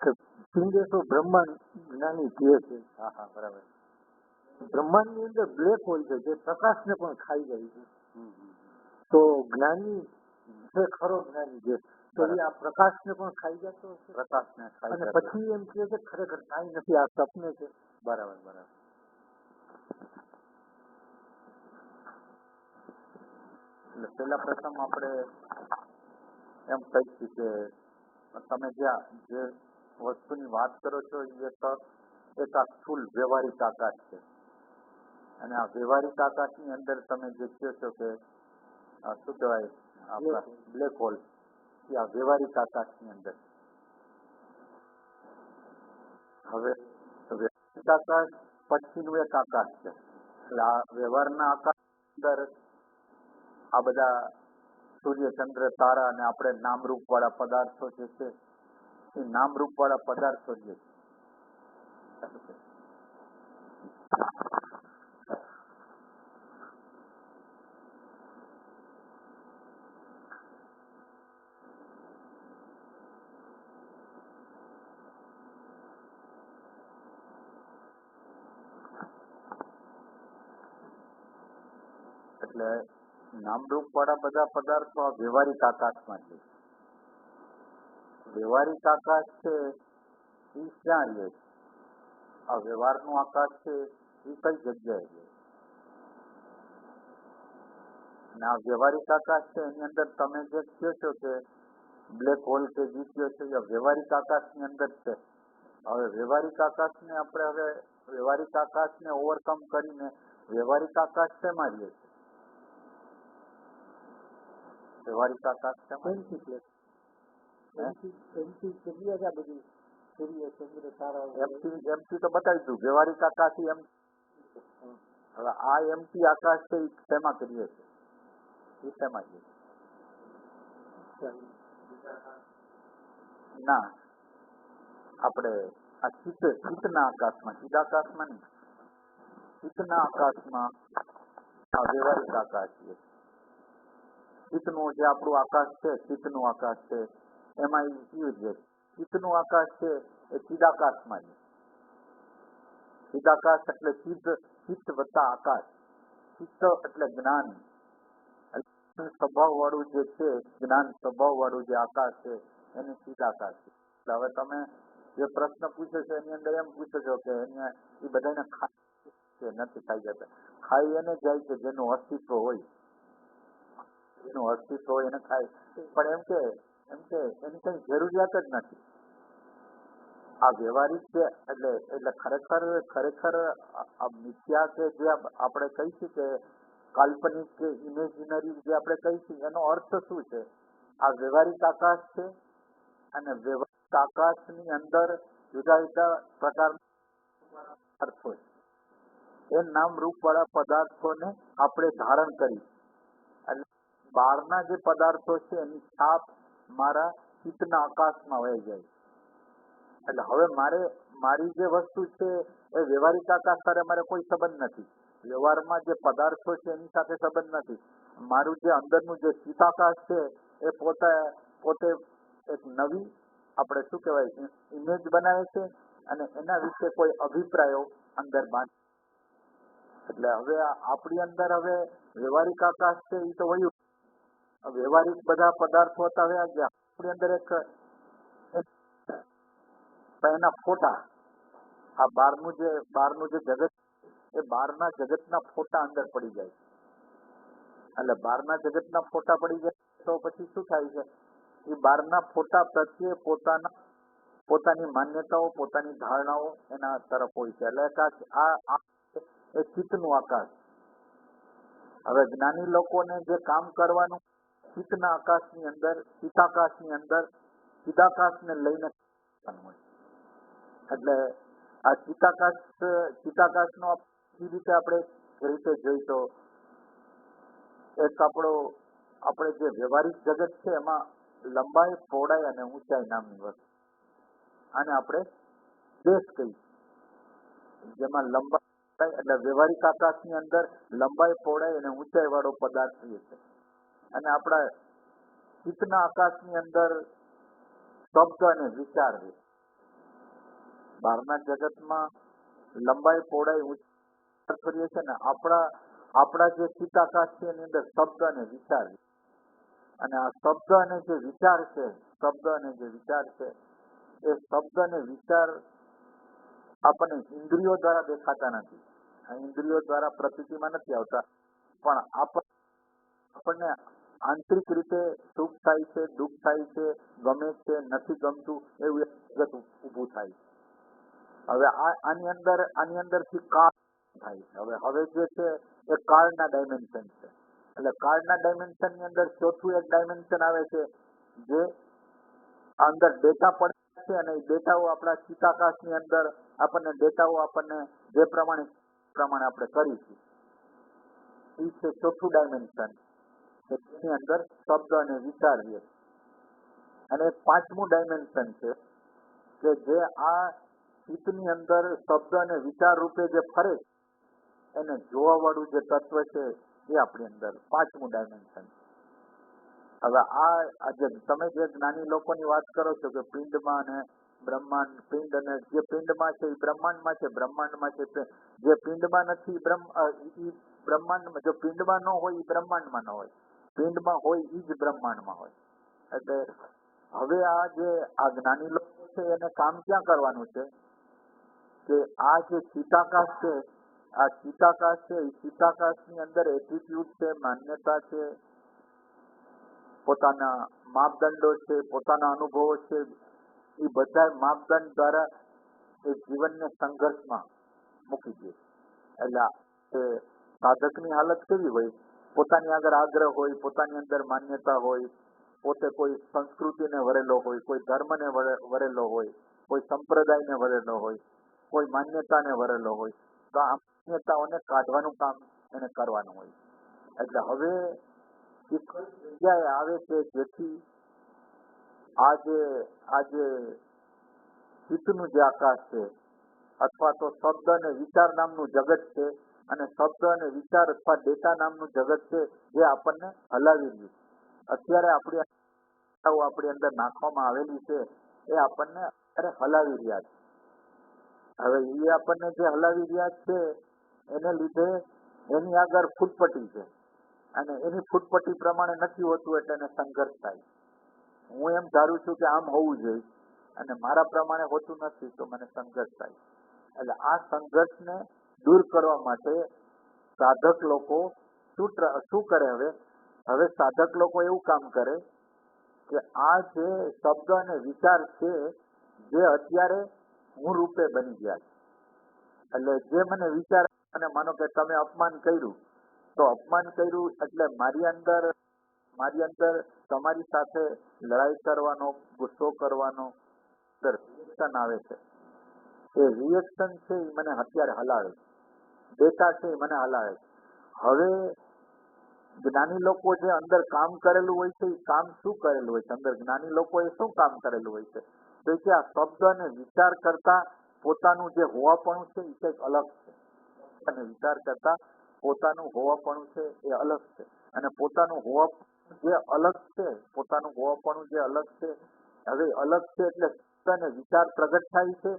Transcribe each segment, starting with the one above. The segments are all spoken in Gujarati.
કે પિંડેશ્વર બ્રહ્માંડ જ્ઞાની કહે છે. હા હા બરાબર. બ્રહ્માંડની અંદર બ્લેક હોલ છે જે પ્રકાશને પણ ખાઈ જાય છે. હમ, હમ. તો જ્ઞાની જે ખરો જ્ઞાની છે તો એ આ પ્રકાશને પણ ખાઈ જતો હશે પ્રકાશને ખાઈ અને જતો. પછી એમ કહે છે ખરેખર કાંઈ નથી, આ સપને છે. બરાબર બરાબર. એટલે પેલા પ્રથમ આપણે એમ કહીશું કે તમે જે વસ્તુની વાત કરો છો એ એક આ સ્થૂલ વ્યવહારિક આકાશ છે, અને આ વ્યવહારિક આકાશની અંદર તમે જે કહો છો કે શું કહેવાય આપણા બ્લેક હોલ, એ આ વ્યવહારિક આકાશની અંદર. હવે વ્યવહારિક આકાશ પછીનું એક આકાશ છે. એટલે આ વ્યવહારના આકાશ અંદર આ બધા સૂર્ય ચંદ્ર તારા અને આપણે નામરૂપ વાળા પદાર્થો જે છે એ નામરૂપ વાળા પદાર્થો જે છે. એટલે નામરૂપ વાળા બધા પદાર્થો આ વ્યવહારિક આકાશમાં છે. વ્યવહારિક આકાશ છે એ ક્યાં રહે છે? આ વ્યવહારનું આકાશ છે એ કઈ જગ્યાએ છે? અને આ વ્યવહારિક આકાશ છે એની અંદર તમે જે કહો છો કે બ્લેક હોલ કે જે કહો છો એ વ્યવહારિક આકાશની અંદર છે. હવે વ્યવહારિક આકાશને આપણે હવે વ્યવહારિક આકાશને ઓવરકમ કરીને વ્યવહારિક આકાશ શેમાં રહે છે? વ્યવહારિક આકાશ શેમાં? એમથી તો બતાવી દઉં. વ્યવહારિક આકાશ એમ. હવે આ એમથી આકાશ છે એ શેમાં કરીએ છીએ? એ શેમાં છે? ના, આપણે આ ચિત્તના આકાશમાં, ચિદાકાશમાં નહીં, ચિત્તના આકાશમાં આ વ્યવહારિક આકાશ છે. ચિત્તનું જે આપણું આકાશ છે, ચિત્તનું આકાશ છે, એમાં એ કયું છે? ચિત્તનું આકાશ છે એ ચિદાકાશમાં છે. ચિદાકાશ એટલે ચિત્ત વત્તા આકાશ. ચિત્ત એટલે જ્ઞાન સ્વભાવ વાળું જે છે, જ્ઞાન સ્વભાવ વાળું જે આકાશ છે એને ચિદાકાશ છે. એટલે હવે તમે જે પ્રશ્ન પૂછો છો એની અંદર એમ પૂછો છો કે એ બધાને ખાઈ નથી ખાઈ જતા. ખાઈ એને જાય છે જેનું અસ્તિત્વ હોય, એનું અસ્તિત્વ હોય એને ખાય. પણ એમ કે એની કઈ જરૂરિયાત જ નથી. આ વ્યવહારિક છે એટલે ખરેખર આ મિથ્યા કે જે આપણે કહીશું કે કાલ્પનિક કે ઇમેજિનરી જે આપણે કહીશું એનો અર્થ શું છે? આ વ્યવહારિક આકાશ છે અને વ્યવહારિક આકાશની અંદર જુદા જુદા પ્રકારના અર્થો છે. એ નામ રૂપ વાળા પદાર્થોને આપણે ધારણ કરી એટલે બહારના જે પદાર્થો છે એની છાપ મારા ચિત્તના આકાશમાં વહી જાય. એટલે હવે મારી જે વસ્તુ છે એ વ્યવહારિક આકાશ સાથે મારે કોઈ સંબંધ નથી. વ્યવહારમાં જે પદાર્થો છે એની સાથે સંબંધ નથી. મારું જે અંદરનું જે ચિત્તાકાશ છે એ પોતે એક નવી આપણે શું કહેવાય ઇમેજ બનાવે છે અને એના વિશે કોઈ અભિપ્રાયો અંદર બાંધે. એટલે હવે આપણી અંદર હવે વ્યવહારિક આકાશ છે એ તો વયું, વ્યવહારિક બધા પદાર્થો હતા હવે આપણી અંદર એક એના ફોટા, આ બહારનું જે જગત એ બહારના જગતના ફોટા અંદર પડી જાય. એટલે બહારના જગતના ફોટા પડી જાય તો પછી શું થાય છે? એ બહારના ફોટા પ્રત્યે પોતાની માન્યતાઓ, પોતાની ધારણાઓ એના તરફ હોય છે. એટલે આ એ ચિત્તનું આકાશ. હવે જ્ઞાની લોકોને જે કામ કરવાનું ચિત્તના આકાશની અંદર, ચિત્તાકાશની અંદર ચિદાકાશને લઈને હોય. એટલે આ ચિત્તાકાશનો એ રીતે આપણે જોઈ તો એક આપણે જે વ્યવહારિક જગત છે એમાં લંબાઈ, પહોળાઈ અને ઊંચાઈ નામની વસ્તુ, આને આપણે દેશ કહીએ. જેમાં લંબાઈ એટલે વ્યવહારિક આકાશની અંદર લંબાઈ, પહોળાઈ અને ઊંચાઈ વાળો પદાર્થ છે. અને આપણા ચિત્તના આકાશની અંદર શબ્દ અને વિચાર છે. બહારના જગતમાં લંબાઈ પહોળાઈ ઊંચાઈ કરીએ છીએ ને, આપણા જે ચિત્તાકાશ છે એની અંદર શબ્દ અને વિચાર, અને આ શબ્દ અને જે વિચાર છે, એ શબ્દ અને વિચાર આપણને ઇન્દ્રિયો દ્વારા દેખાતા નથી, આ ઇન્દ્રિયો દ્વારા પ્રતીતિમાં નથી આવતા, પણ આપણને આંતરિક રીતે સુખ થાય છે, દુઃખ થાય છે, ગમે છે, નથી ગમતું, એવું જગત ઊભું થાય છે. હવે આની અંદરથી કાળ થાય છે. હવે જે છે એ કાળના ડાયમેન્શન છે. એટલે કાળના ડાયમેન્શન ની અંદર ચોથું એક ડાયમેન્શન આવે છે, જે અંદર ડેટા પડે છે, અને એ ડેટાઓ આપણા ચિત્તાકાશની અંદર આપણને જે પ્રમાણે આપણે કરીશું, એ છે ચોથું ડાયમેન્શન. એની અંદર શબ્દ અને વિચાર છે. અને એક પાંચમું ડાયમેન્શન છે કે જે આ ચિત્તની અંદર શબ્દ અને વિચાર રૂપે જે ફરે, એને જોવા વાળું જે તત્વ છે, એ આપણી અંદર પાંચમું ડાયમેન્શન. હવે આજે તમે જે જ્ઞાની લોકોની વાત કરો છો કે પિંડમાં અને બ્રહ્માંડ, પિંડ અને જે પિંડમાં છે એ બ્રહ્માંડમાં છે, બ્રહ્માંડમાં છે જે પિંડમાં નથી એ બ્રહ્માંડમાં, જો પિંડમાં ન હોય એ બ્રહ્માંડમાં ન હોય, પિંડમાં હોય એ જ બ્રહ્માંડમાં હોય. એટલે હવે આ જ્ઞાની લોકો છે એને કામ ક્યાં કરવાનું છે કે આ જે ચિત્તાકાશ છે, એ ચિત્તાકાશની અંદર એટીટ્યુડ છે, માન્યતા છે, પોતાના માપદંડો છે, પોતાના અનુભવો છે, એ બધા માપદંડ દ્વારા એ જીવનને સંઘર્ષમાં મૂકી દે. એટલે એ સાધકની હાલત કેવી હોય, પોતાની આગળ આગ્રહ હોય, પોતાની અંદર માન્યતા હોય, પોતે કોઈ સંસ્કૃતિને વરેલો હોય, કોઈ ધર્મને વરેલો હોય, કોઈ સંપ્રદાયને વરેલો હોય, કોઈ માન્યતાને વરેલો હોય, તો આ માન્યતાઓને કાઢવાનું કામ એને કરવાનું હોય. એટલે હવે એ કઈ જગ્યાએ આવે છે જેથી આજે ચિત્તનું જે આકાશ છે, અથવા તો શબ્દ અને વિચાર નામનું જગત છે, અને શબ્દ અને વિચાર અથવા ડેટા નામનું જગત છે, જે આપણને હલાવી રહ્યું. અત્યારે આપણી અંદર નાખવામાં આવેલી છે, એ આપણને અત્યારે હલાવી રહ્યા છે. હવે એ આપણને જે હલાવી રહ્યા છે એને લીધે એની આગળ ફૂટપટ્ટી છે, અને એની ફૂટપટ્ટી પ્રમાણે નથી હોતું, એટલે એને સંઘર્ષ થાય. હું એમ ધારું છું કે આમ હોવું જોઈએ, અને મારા પ્રમાણે હોતું નથી, તો મને સંઘર્ષ થાય. એટલે આ સંઘર્ષને દૂર કરવા માટે સાધક લોકો શું કરે? હવે સાધક લોકો એવું કામ કરે કે આ જે શબ્દ અને વિચાર છે, જે અત્યારે હું રૂપે બની ગયા છે, એટલે જે મને વિચાર, અને માનો કે તમે અપમાન કર્યું, તો અપમાન કર્યું એટલે મારી અંદર તમારી સાથે લડાઈ કરવાનો, ગુસ્સો કરવાનો રિએક્શન આવે છે. એ રિએક્શન છે એ મને અત્યારે હલાવે છે, ડેટા છે એ મને હલાવે છે. હવે જ્ઞાની લોકો જે અંદર કામ કરેલું હોય છે, એ કામ શું કરેલું હોય છે? અંદર જ્ઞાની લોકોએ શું કામ કરેલું હોય છે? તો કે આ શબ્દ અને વિચાર કરતા પોતાનું જે હોવાપણું છે એ કંઈક અલગ છે, અને વિચાર કરતા પોતાનું હોવાપણું છે એ અલગ છે. અને પોતાનું હોવાપણું જે અલગ છે, હવે અલગ છે એટલે શબ્દ અને વિચાર પ્રગટ થાય છે,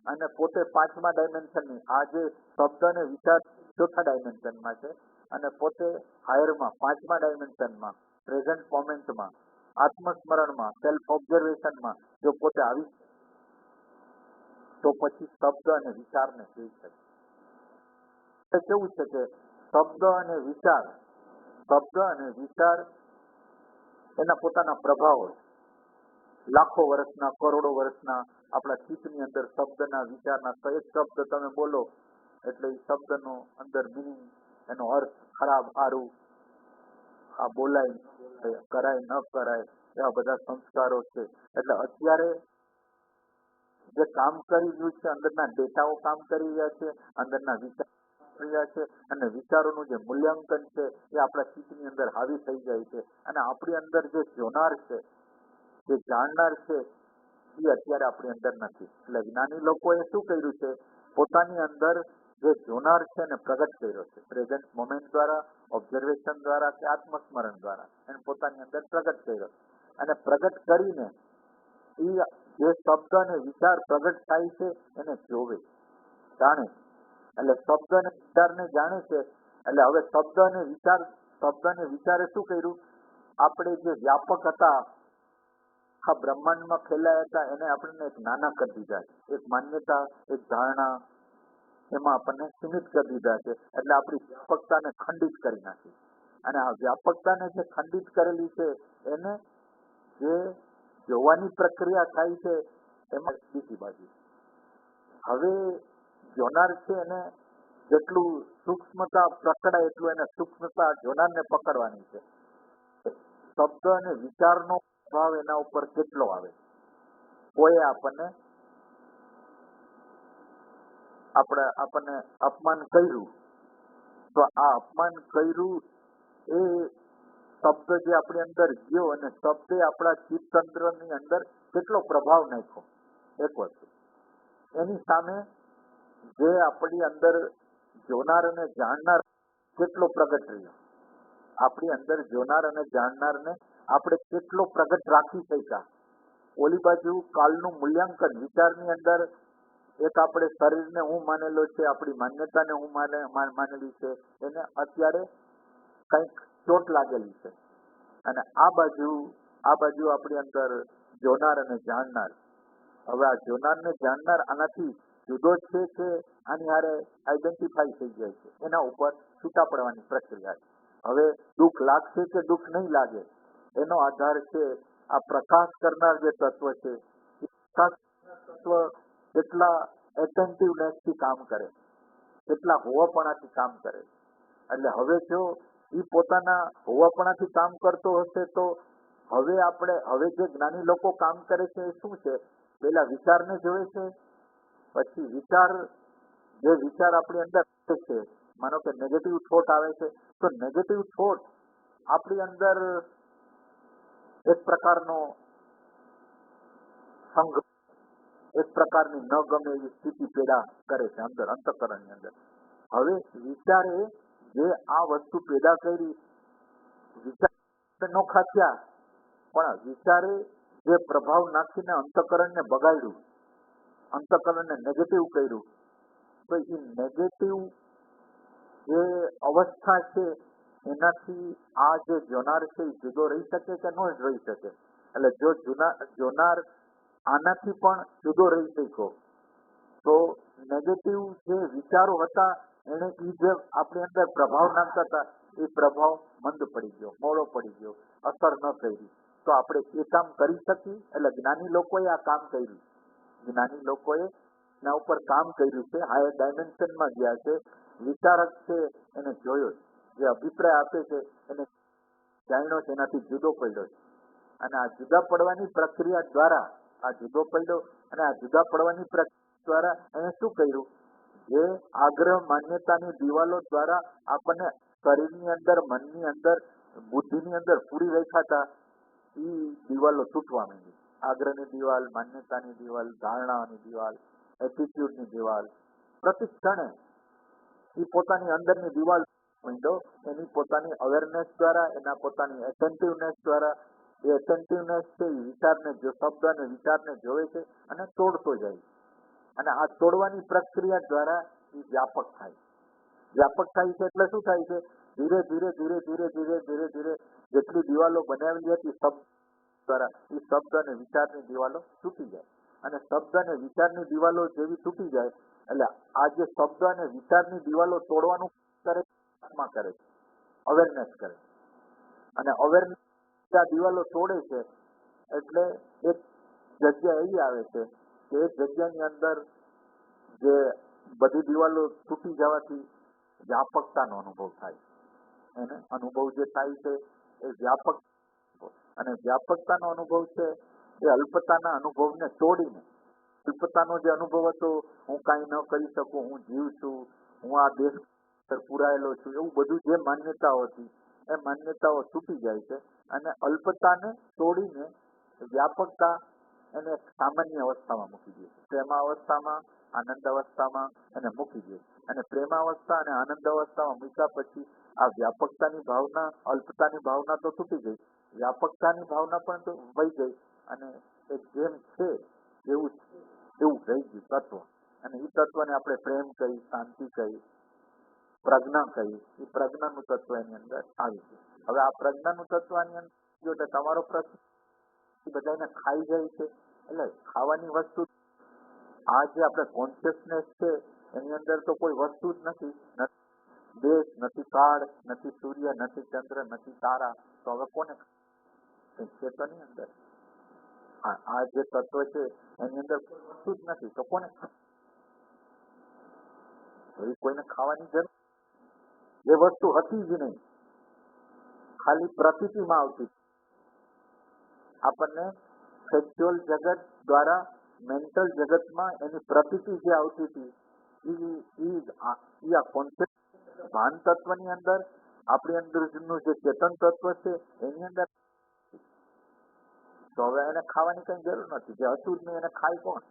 અને પોતે પાંચમા ડાયમેન્શનની, આ જે શબ્દ અને વિચાર ચોથા ડાયમેન્શનમાં છે, અને પોતે હાયરમાં પાંચમા ડાયમેન્શનમાં, પ્રેઝન્ટ મોમેન્ટમાં, આત્મસ્મરણમાં, સેલ્ફ ઓબ્ઝર્વેશનમાં જો પોતે આવી, તો પછી શબ્દ અને વિચારને જોઈ શકે. કેવું છે કે શબ્દ અને વિચાર એના પોતાના પ્રભાવો, લાખો વર્ષના, કરોડો વર્ષના આપણા ચિત્તની અંદર શબ્દના, વિચારના, એક શબ્દ તમે બોલો એટલે એ શબ્દનો અંદર મિનિંગ, એનો અર્થ ખરાબ, સારું, આ બોલાય, કરાય, ન કરાય, એવા બધા સંસ્કારો છે. એટલે અત્યારે જે કામ કરી રહ્યું છે, અંદરના ડેટાઓ કામ કરી રહ્યા છે, અંદરના વિચાર રહ્યા છે, અને વિચારોનું જે મૂલ્યાંકન છે એ આપણા ચિત્તની અંદર હાવી થઈ જાય છે. અને આપણી અંદર જે જોનાર છે, જે જાણનાર છે, એ અત્યારે આપણી અંદર નથી. એટલે જ્ઞાની લોકોએ શું કર્યું છે? પોતાની અંદર જે જોનાર છે એને પ્રગટ કર્યો છે, પ્રેઝન્ટ મોમેન્ટ દ્વારા, ઓબ્ઝર્વેશન દ્વારા કે આત્મસ્મરણ દ્વારા એને પોતાની અંદર પ્રગટ કર્યો. અને પ્રગટ કરીને એ જે શબ્દ અને વિચાર પ્રગટ થાય છે એને જોવે, જાણે. એટલે શબ્દ અને વિચારને જાણે છે. એટલે હવે શબ્દ અને વિચારે શું કર્યું? આપણે જે વ્યાપક હતા, આખા બ્રહ્માંડમાં ફેલાયા હતા, એને આપણને એક નાના કરી દીધા છે. એક માન્યતા, એક ધારણા, એમાં આપણને સીમિત કરી દીધા છે. એટલે આપણી વ્યાપકતાને ખંડિત કરી નાખી. અને આ વ્યાપકતાને જે ખંડિત કરેલી છે એને જે જોવાની પ્રક્રિયા થાય છે એમાં બીજી બાજુ હવે જોનાર છે એને જેટલું સૂક્ષ્મતા પકડાય એટલું એને સૂક્ષ્મતા જોનારને પકડવાની છે. શબ્દ અને વિચારનો ભાવ એના ઉપર કેટલો આવે. કોઈ આપણને અપમાન કર્યું, તો આ અપમાન કર્યું એ શબ્દ જે આપણી અંદર ગયો અને શબ્દે આપણા ચિત્તતંત્રની અંદર કેટલો પ્રભાવ નાખ્યો, એક વસ્તુ. એની સામે જે આપણી અંદર જોનાર અને જાણનાર કેટલો પ્રગટ રહ્યો. આપણી અંદર જોનાર અને જાણનારને આપણે કેટલો પ્રગટ રાખી શક્યા. ઓલી બાજુ કાલનું મૂલ્યાંકન વિચારની અંદર એક આપણે શરીરને હું માનેલો છે, આપણી માન્યતાને હું માનેલી છે, એને અત્યારે કંઈક ચોટ લાગેલી છે. અને આ બાજુ આપણી અંદર જોનાર અને જાણનાર. હવે આ જોનાર ને જાણનાર આનાથી જુદો છે કે આની હારે આઈડેન્ટિફાઈ થઈ જાય છે, એના ઉપર છૂટા પડવાની પ્રક્રિયા છે. હવે દુઃખ લાગશે કે દુઃખ નહીં લાગે એનો આધાર છે આ પ્રકાશ કરનાર જે તત્વ છે એ પ્રકાશ તત્વ કેટલા એટેન્ટિવનેસથી કામ કરે, કેટલા હોવાપણાથી કામ કરે. એટલે હવે જો એ પોતાના હોવાપણાથી કામ કરતો હશે તો હવે જે જ્ઞાની લોકો કામ કરે છે એ શું છે? પેલા વિચારને જોવે છે, પછી જે વિચાર આપણી અંદર છે, માનો કે નેગેટિવ થોટ આવે છે, તો નેગેટિવ થોટ આપણી અંદર એક પ્રકારનો સંઘ, એક પ્રકારની ન ગમે એવી સ્થિતિ પેદા કરે છે અંદર અંતઃકરણની અંદર. હવે વિચારે જે આ વસ્તુ પેદા કરી, વિચાર નોખા થયા, પણ વિચારે જે પ્રભાવ નાખીને અંતઃકરણને બગાડ્યું, અંતઃકરણને નેગેટિવ કર્યું, તો એ નેગેટિવ જે અવસ્થા છે એનાથી આ જે જોનાર છે એ જુદો રહી શકે કે ન રહી શકે? એટલે જો જોનાર આનાથી પણ જુદો રહી શક્યો તો નેગેટિવ જે વિચારો હતા એને એ જે આપણી અંદર પ્રભાવ નાખતા હતા એ પ્રભાવ મંદ પડી ગયો, મોડો પડી ગયો, અસર ન કરી. તો આપણે એ કામ કરી શકીએ. એટલે જ્ઞાની લોકોએ આ કામ કર્યું. જ્ઞાની લોકોએ એના ઉપર કામ કર્યું છે, હાયર ડાયમેન્શનમાં ગયા છે. વિચારક છે એને જોયો, જે અભિપ્રાય આપે છે એને જાણ્યો છે, એનાથી જુદો પડ્યો છે. અને આ જુદા પડવાની પ્રક્રિયા દ્વારા આ જુદો પડ્યો અને આ જુદા પડવાની પ્રક્રિયા દ્વારા એને શું કર્યું? જે આગ્રહ માન્યતાની દિવાલો દ્વારા આપણને શરીરની અંદર, મનની અંદર, બુદ્ધિની અંદર પૂરી રેખાતા એ દિવાલો તૂટવા માંડી. આગ્રહની દિવાલ, માન્યતાની દિવાલ, ધારણાની દિવાલ, એટીટ્યુડની દિવાલ, પ્રતિ ક્ષણે એ પોતાની અંદરની દિવાલ માંડ્યો. એની પોતાની અવેરનેસ દ્વારા, એના પોતાની એટેન્ટિવનેસ દ્વારા. એ એટેન્ટિવનેસ છે એ વિચારને, જો શબ્દ અને વિચારને જોવે છે અને તોડતો જાય. અને આ તોડવાની પ્રક્રિયા દ્વારા એ વ્યાપક થાય. વ્યાપક થાય છે એટલે શું થાય છે? ધીરે ધીરે જેટલી દિવાલો બનાવેલી હતી શબ્દ દ્વારા, એ શબ્દ અને વિચારની દિવાલો તૂટી જાય. અને શબ્દ અને વિચારની દિવાલો જેવી તૂટી જાય એટલે આ જે શબ્દ અને વિચારની દિવાલો તોડવાનું કરે છે, અવેરનેસ કરે. અને અવેરનેસ આ દિવાલો તોડે છે એટલે એક જગ્યા એવી આવે છે કે એ જગ્યાની અંદર જે બધી દિવાલો તૂટી જવાથી વ્યાપકતાનો અનુભવ થાય. એને અનુભવ જે થાય છે એ વ્યાપક, અને વ્યાપકતાનો અનુભવ છે એ અલ્પતાના અનુભવને તોડીને, અલ્પતાનો જે અનુભવ હતો, હું કાંઈ ન કરી શકું, હું જીવ છું, હું આ દેશ પુરાયેલો છું, એવું બધું જે માન્યતાઓ હતી એ માન્યતાઓ તૂટી જાય છે. અને અલ્પતાને તોડીને વ્યાપકતા એને એક સામાન્ય અવસ્થામાં મૂકી દે છે. પ્રેમાવસ્થામાં, આનંદ અવસ્થામાં એને મૂકી દે. અને પ્રેમાવસ્થા અને આનંદ અવસ્થામાં મૂક્યા પછી આ વ્યાપકતાની ભાવના, અલ્પતાની ભાવના તો તૂટી ગઈ, વ્યાપકતાની ભાવના પણ તો વહી ગઈ. અને એક જેમ છે એવું એવું રહી ગયું તત્વ. અને એ તત્વને આપણે પ્રેમ કહી, શાંતિ કહી, પ્રજ્ઞા કહી. એ પ્રજ્ઞાનું તત્વ એની અંદર આવી ગયું. હવે આ પ્રજ્ઞાનું તત્વ આની અંદર જો એટલે તમારો પ્રશ્ન બધાને ખાઈ જાય છે, એટલે ખાવાની વસ્તુ આ જે આપણે કોન્શિયસનેસ છે એની અંદર તો કોઈ વસ્તુ જ નથી. દેશ નથી, કાળ નથી, સૂર્ય નથી, ચંદ્ર નથી, તારા. તો હવે કોને છે તો ની અંદર આ જે તત્વ છે એની અંદર કોઈ વસ્તુ જ નથી, તો કોને કોઈને ખાવાની જરૂર? એ વસ્તુ હતી જ નહીં, ખાલી પ્રતીતિમાં આવતી. આપણને ફેક્ચ્યુઅલ જગત દ્વારા મેન્ટલ જગતમાં એની પ્રતીતિ જે આવતી હતી એ આ કોન્સેપ્ટ ભાન તત્વની અંદર આપણી અંદરનું જે ચેતન તત્વ છે એની અંદર. તો હવે એને ખાવાની કઈ જરૂર નથી. જે હતું જ નહીં એને ખાય કોણ?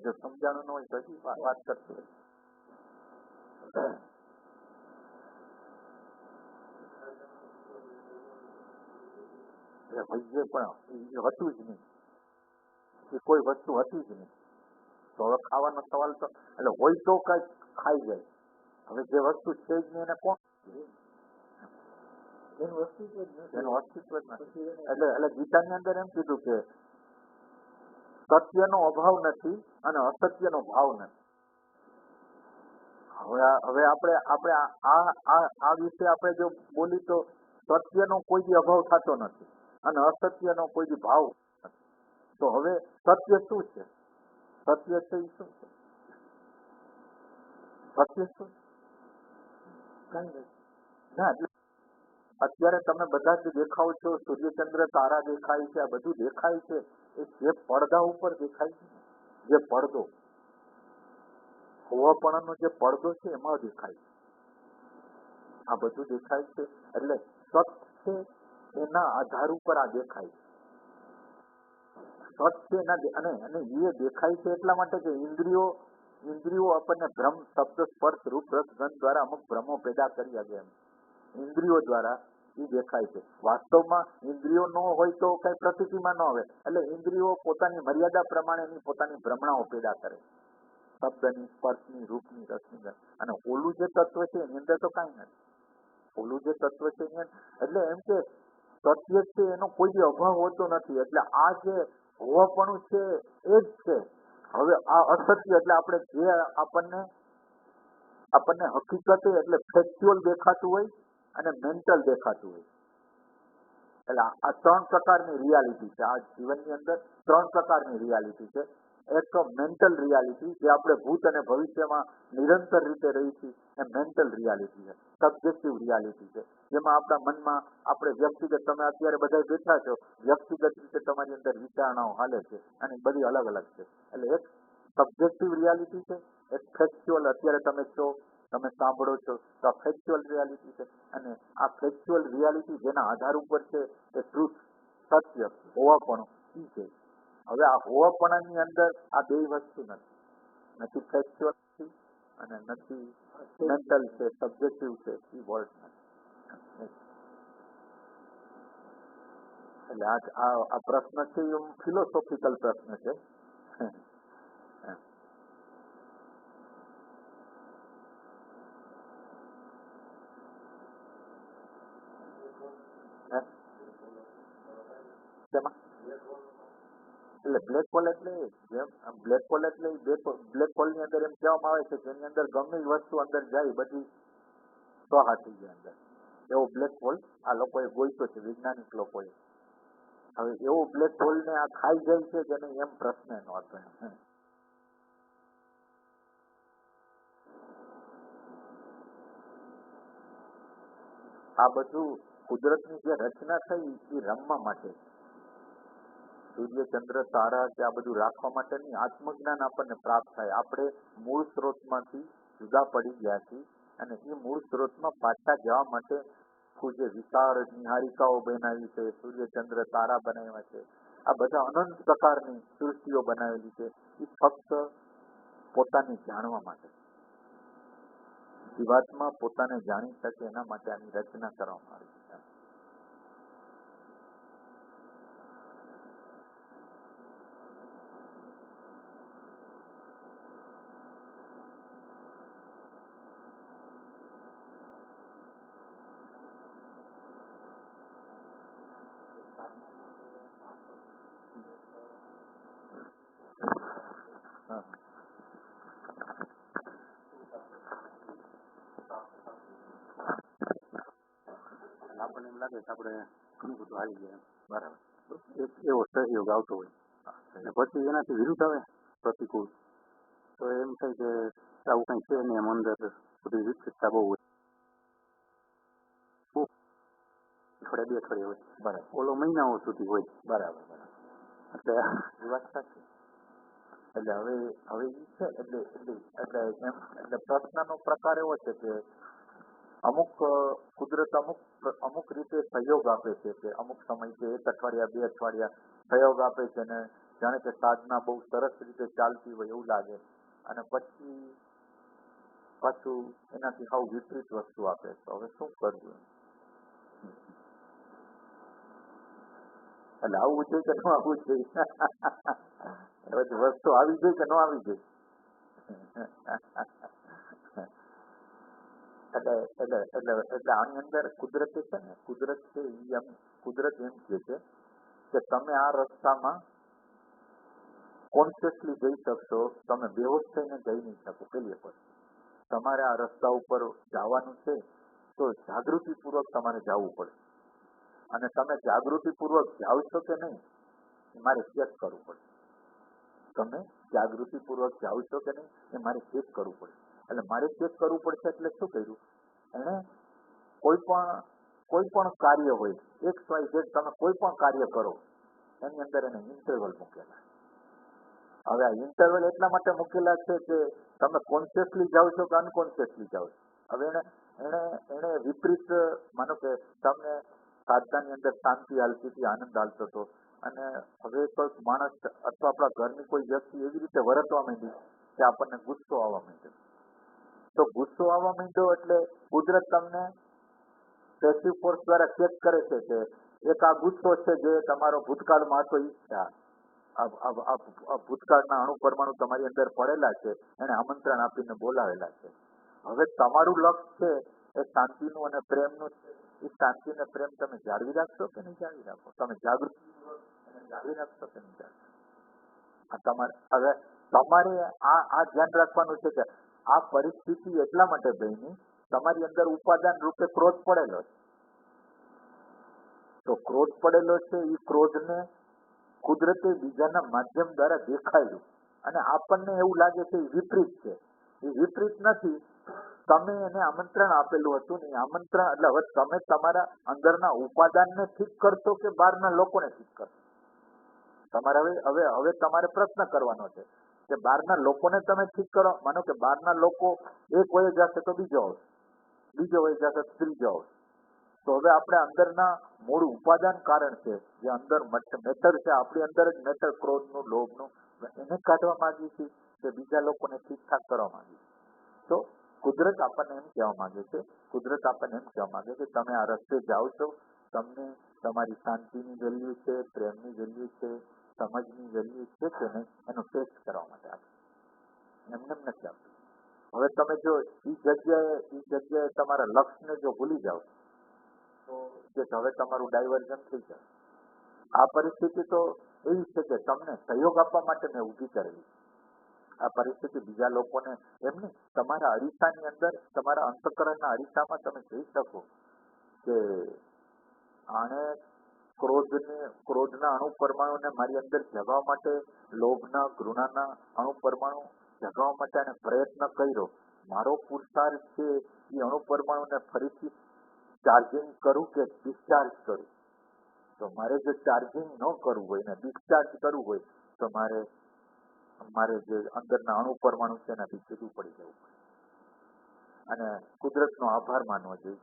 જો સમજાણું ન હોય તો હજી વાત કરતું હોય. જે પણ હતું જ નહીં, એ કોઈ વસ્તુ હતી જ નહીં. તો હવે ખાવાનો સવાલ તો એટલે હોય તો કઈ ખાઈ જાય. હવે જે વસ્તુ છે જ નહીં એને કોણ? એનું અસ્તિત્વ જ નથી. એટલે ગીતાની અંદર એમ કીધું કે સત્યનો અભાવ નથી અને અસત્યનો ભાવ નથી. હવે આપણે આ વિશે આપણે જો બોલી તો સત્યનો કોઈ બી અભાવ થતો નથી અને અસત્યનો કોઈ બી ભાવ નથી. તો હવે સત્ય શું છે? સત્ય છે એ શું છે? સત્ય શું કઈ નથી ના. એટલે અત્યારે તમે બધા જ દેખાવ છો, સૂર્યચંદ્ર તારા દેખાય છે, આ બધું દેખાય છે. એ જે પડદા ઉપર દેખાય છે, જે પડદો હોવાપણાનો જે પડદો છે એમાં દેખાય છે. આ બધું દેખાય છે એટલે સત છે એના આધાર ઉપર આ દેખાય છે. સત છે અને એ દેખાય છે એટલા માટે કે ઇન્દ્રિયો આપણને ભ્રમ, શબ્દ, સ્પર્શ, રૂપ, રસ, ગંધ દ્વારા અમુક ભ્રમો પેદા કરી આપે. એમ ઇન્દ્રિયો દ્વારા એ દેખાય છે. વાસ્તવમાં ઇન્દ્રિયો ન હોય તો કઈ પ્રતીતિમાં ન આવે. એટલે ઇન્દ્રિયો પોતાની મર્યાદા પ્રમાણેની પોતાની ભ્રમણાઓ પેદા કરે, શબ્દની, સ્પર્શની, રૂપની, રસની. અને ઓલું જે તત્વ છે એની અંદર તો કાંઈ નથી. ઓલું જે તત્વ છે એની અંદર એટલે એમ કે સત્ય છે એનો કોઈ બી અભાવ હોતો નથી. એટલે આ જે હોવાપણું છે એ જ છે. હવે આ અસત્ય એટલે આપણે જે આપણને હકીકતે એટલે ફેક્ચ્યુઅલ દેખાતું હોય અને મેન્ટલ દેખાતું હોય. એટલે આ ત્રણ પ્રકારની રિયાલિટી છે. આ જીવનની અંદર ત્રણ પ્રકારની રિયાલિટી છે. એક મેન્ટલ રિયાલિટી જે આપણે ભૂત અને ભવિષ્યમાં નિરંતર રીતે રહી છીએ એ મેન્ટલ રિયાલિટી છે. સબ્જેક્ટિવ રિયાલિટી છે જેમાં આપણા મનમાં આપણે વ્યક્તિગત, તમે અત્યારે બધા બેઠા છો, વ્યક્તિગત રીતે તમારી અંદર વિચારણાઓ હાલે છે અને બધી અલગ અલગ છે. એટલે એક સબ્જેક્ટિવ રિયાલિટી છે, એક ફેક્ચ્યુઅલ અત્યારે તમે છો, તમે સાંભળો છો તો આ ફેક્ચ્યુઅલ રિયાલિટી છે. અને આ ફેક્ચ્યુઅલ રિયાલિટી જેના આધાર ઉપર છે એ ટ્રુથ, સત્ય, હોવાપણું ઈ છે. હવે આ હોવાપણાની અંદર આ બે વસ્તુ નથી ફેક્ચ્યુઅલ અને નથી મેન્ટલ છે, સબ્જેક્ટિવ છે, એ વર્ડ નથી. એટલે આ પ્રશ્ન છે એ ફિલોસોફિકલ પ્રશ્ન છે. એટલે બ્લેક હોલ એટલે જેમ બ્લેક હોલ એટલે બ્લેક હોલ ની અંદર એમ કહેવામાં આવે છે કે એની અંદર ગમે એ વસ્તુ અંદર જાય બધી સ્વાહા થઈ જાય અંદર. એવો બ્લેક હોલ આ લોકોએ ગોઈતો છે, વૈજ્ઞાનિક લોકોએ. હવે એવો બ્લેક હોલ ને આ ખાઈ જાય છે કે નહીં એમ પ્રશ્ન એનો હતો. આ બધું કુદરતની જે રચના થઈ એ રમવા માટે, સૂર્ય, ચંદ્ર, તારા કે આ બધું રાખવા માટે નહીં. આત્મજ્ઞાન આપણને પ્રાપ્ત થાય. આપણે મૂળ સ્ત્રોતમાંથી જુદા પડી ગયા છીએ અને એ મૂળ સ્ત્રોતમાં પાછા જવા માટે જે વિશાળ નિહારિકાઓ બનાવી છે, સૂર્ય, ચંદ્ર, તારા બનાવ્યા છે, આ બધા અનંત પ્રકારની સૃષ્ટિઓ બનાવેલી છે, એ ફક્ત પોતાને જાણવા માટે, જીવાત્મા પોતાને જાણી શકે એના માટે આની રચના કરવામાં આવી છે. લાગે કે આપણે ઘણું બધું હારી ગયા. બરાબર. એક એવો સહયોગ આવતો હોય અને પછી એનાથી વિરુદ્ધ આવે પ્રતિકૂળ, તો એમ થાય કે આવું કંઈ છે નહીં, એમ અંદર બધી વિકસિતતા બહુ હોય. અઠવાડિયા 2 અઠવાડિયા હોય. બરાબર. ઓલો મહિનાઓ સુધી હોય. બરાબર. બરાબર. એટલે એ વાત સાચી. એટલે હવે ઈ છે એટલે પ્રશ્નનો પ્રકાર એવો છે કે અમુક કુદરત અમુક રીતે સહયોગ આપે છે કે અમુક સમય છે 1 અઠવાડિયા 2 અઠવાડિયા સહયોગ આપે છે ને જાણે કે સાધના બહુ સરસ રીતે ચાલતી હોય એવું લાગે, અને પછી પાછું એનાથી સાવ વિપરીત વસ્તુ આપે. તો હવે શું કરવું? એટલે આવવું જોઈએ કે ન આવવું જોઈએ? વસ્તુ આવી જાય કે ન આવી જાય? એટલે આની અંદર કુદરતે છે ને, કુદરત છે કુદરત એમ કહે છે કે તમે આ રસ્તામાં કોન્શિયસલી જઈ શકશો, તમે બેહોશ થઈને જઈ નહીં શકો. પેલી વખત તમારે આ રસ્તા ઉપર જવાનું છે તો જાગૃતિપૂર્વક તમારે જવું પડે, અને તમે જાગૃતિપૂર્વક જાઓ છો કે નહીં એ મારે ચેક કરવું પડે. તમે જાગૃતિપૂર્વક જાઓ છો કે નહીં એ મારે ચેક કરવું પડે. એટલે મારે ચેક કરવું પડશે. એટલે શું કર્યું એણે? કોઈ પણ કાર્ય હોય, XYZ તમે કોઈ પણ કાર્ય કરો એની અંદર એને ઇન્ટરવલ મૂકેલા. હવે આ ઇન્ટરવલ એટલા માટે મૂકેલા છે કે તમે કોન્શિયસલી જાઓ છો કે અનકોન્શિયસલી જાઓ છો. હવે એને વિપરીત, માનો કે તમને સાધનાની અંદર શાંતિ હાલતી હતી, આનંદ હાલતો હતો, અને હવે કોઈક માણસ અથવા આપણા ઘરની કોઈ વ્યક્તિ એવી રીતે વર્તવા માંડી કે આપણને ગુસ્સો આવવા માંડ્યો. તો ગુસ્સો આવવા માંડ્યો એટલે કુદરત તમને પેસિવ ફોર્સ દ્વારા ચેક કરે છે કે એક આ ગુસ્સો છે જે તમારો ભૂતકાળમાં હતો, આ ભૂતકાળના અણુ પરમાણુ તમારી અંદર પડેલા છે, એને આમંત્રણ આપીને બોલાવેલા છે. હવે તમારું લક્ષ્ય છે એ શાંતિનું અને પ્રેમનું છે. એ શાંતિ અને પ્રેમ તમે જાળવી રાખશો કે નહીં જાળવી રાખો? તમે જાગૃતિ જાળવી રાખશો કે નહીં જાળવી? આ તમારે હવે તમારે આ ધ્યાન રાખવાનું છે કે આ પરિસ્થિતિ એટલા માટે બની, તમારી અંદર ઉપાદાન રૂપે ક્રોધ પડેલો છે. તો ક્રોધ પડેલો છે, એ ક્રોધને કુદરતે બીજાના માધ્યમ દ્વારા દેખાડ્યું, અને આપણને એવું લાગે છે એ વિપરીત છે. એ વિપરીત નથી, તમે એને આમંત્રણ આપેલું હતું ને આમંત્રણ. એટલે હવે તમે તમારા અંદરના ઉપાદાનને ઠીક કરશો કે બહારના લોકોને ઠીક કરશો? તમારે હવે તમારે પ્રશ્ન કરવાનો છે કે બહારના લોકોને તમે ઠીક કરો. માનો કે બહારના લોકો એક વયે જશે તો બીજો આવશે, બીજો વયે જશે તો ત્રીજો આવશે. તો હવે આપણે અંદરના મૂળ ઉપાદાન કારણ છે, જે અંદર મેટર છે, આપણી અંદર જ મેટર, ક્રોધનું, લોભનું, એને કાઢવા માંગીએ છીએ કે બીજા લોકોને ઠીકઠાક કરવા માંગીએ છીએ. તો કુદરત આપણને એમ કહેવા માંગે છે, કે તમે આ રસ્તે જાઓ છો, તમને તમારી શાંતિની વેલ્યુ છે, પ્રેમની વેલ્યુ છે, સમજની વેલ્યુ છે કે નહીં, એનો ટેસ્ટ કરવા માટે આપે. એમને નથી આપતું. હવે તમે જો એ જગ્યાએ તમારા લક્ષ્યને જો ભૂલી જાઓ તો હવે તમારું ડાયવર્ઝન થઈ જાય. આ પરિસ્થિતિ તો એવી છે કે તમને સહયોગ આપવા માટે મેં ઊભી કરેલી. આ પરિસ્થિતિ બીજા લોકોને એમ નહીં, તમારા અરીસાની અંદર, તમારા અંતઃકરણના અરીસામાં તમે જોઈ શકો કે આણે ક્રોધના અણુ પરમાણુને મારી અંદર જગાવવા માટે, લોભના, ઘૃણાના અણુ પરમાણુ જગાવવા માટે આને પ્રયત્ન કર્યો. મારો પુરુષાર્થ છે એ અણુ પરમાણુને ફરીથી ચાર્જિંગ કરું કે ડિસ્ચાર્જ કરું. તો મારે જો ચાર્જિંગ ન કરવું હોય ને ડિસ્ચાર્જ કરવું હોય તો મારે જે અંદરના અણુ પરમાણુ છે એનાથી જુદું પડી જવું પડે. અને કુદરતનો આભાર માનવો જોઈએ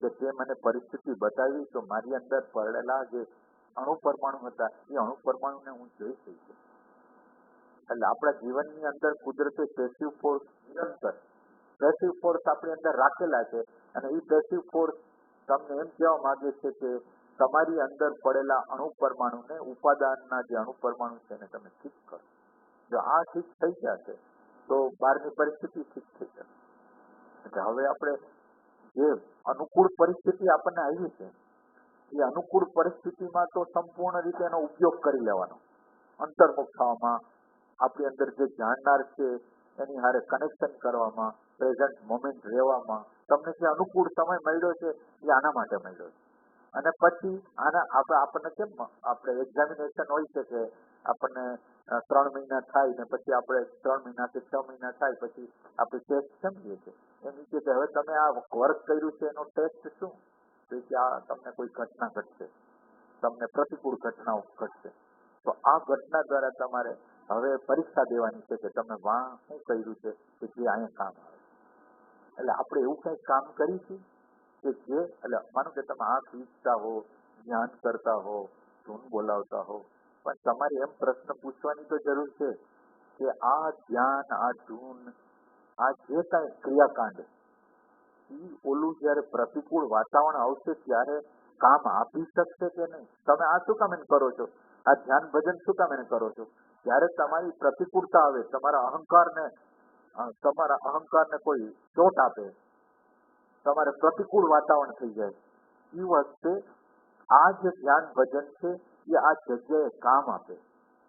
કે તે મને પરિસ્થિતિ બતાવી તો મારી અંદર પડેલા જે અણુ પરમાણુ હતા એ અણુ પરમાણુને હું જોઈ શકું. એટલે આપણા જીવનની અંદર કુદરતે પેસિવ ફોર્સ, નિરંતર પેસિવ ફોર્સ આપણી અંદર રાખેલા છે, અને એ પેસિવ ફોર્સ તમને એમ કહેવા માંગે છે કે તમારી અંદર પડેલા અણુ પરમાણુને, ઉપાદાનના જે અણુ પરમાણુ છે એને તમે ઠીક કરો. જો આ ઠીક થઈ જશે તો બહારની પરિસ્થિતિ ઠીક થઈ જશે. એટલે હવે આપણે જે અનુકૂળ પરિસ્થિતિ આપણને આવી છે એ અનુકૂળ પરિસ્થિતિમાં તો સંપૂર્ણ રીતે એનો ઉપયોગ કરી લેવાનો, અંતર્મુખ થવામાં, આપણી અંદર જે જાણનાર છે એની હારે કનેક્શન કરવામાં, પ્રેઝન્ટ મોમેન્ટ રહેવામાં. તમને જે અનુકૂળ સમય મળ્યો છે એ આના માટે મળ્યો છે. અને પછી આના આપણને કેમ આપણે એક્ઝામિનેશન હોય છે કે આપણને 3 મહિના થાય ને પછી આપણે 3 મહિના કે 6 મહિના થાય પછી આપણે ટેસ્ટ સમજીએ છીએ એમ કે હવે તમે આ વર્ક કર્યું છે એનો ટેસ્ટ શું તો કે આ તમને કોઈ ઘટના ઘટશે, તમને પ્રતિકૂળ ઘટનાઓ ઘટશે, તો આ ઘટના દ્વારા તમારે હવે પરીક્ષા દેવાની છે કે તમે શું કર્યું છે કે જે અહીંયા કામ આવે. એટલે આપણે એવું કંઈ કામ કરીશું કે જે એટલે માનો કે તમે આંખ વીંચતા હો, ધ્યાન કરતા હો, ધૂન બોલાવતા હો, પણ તમારે એમ પ્રશ્ન પૂછવાની તો જરૂર છે કે આ ધ્યાન, આ ધૂન, આ જે કાંઈ ક્રિયાકાંડ ઓલું જયારે પ્રતિકૂળ વાતાવરણ આવશે ત્યારે કામ આપી શકશે કે નહીં. તમે આ શું કામ એને કરો છો, આ ધ્યાન ભજન શું કામ એને કરો છો? જ્યારે તમારી પ્રતિકૂળતા આવે, તમારા અહંકારને કોઈ ચોટ આપે, તમારે પ્રતિકૂળ વાતાવરણ થઈ જાય, એ વખતે આ જે ધ્યાન ભજન છે એ આ જગ્યાએ કામ આપે.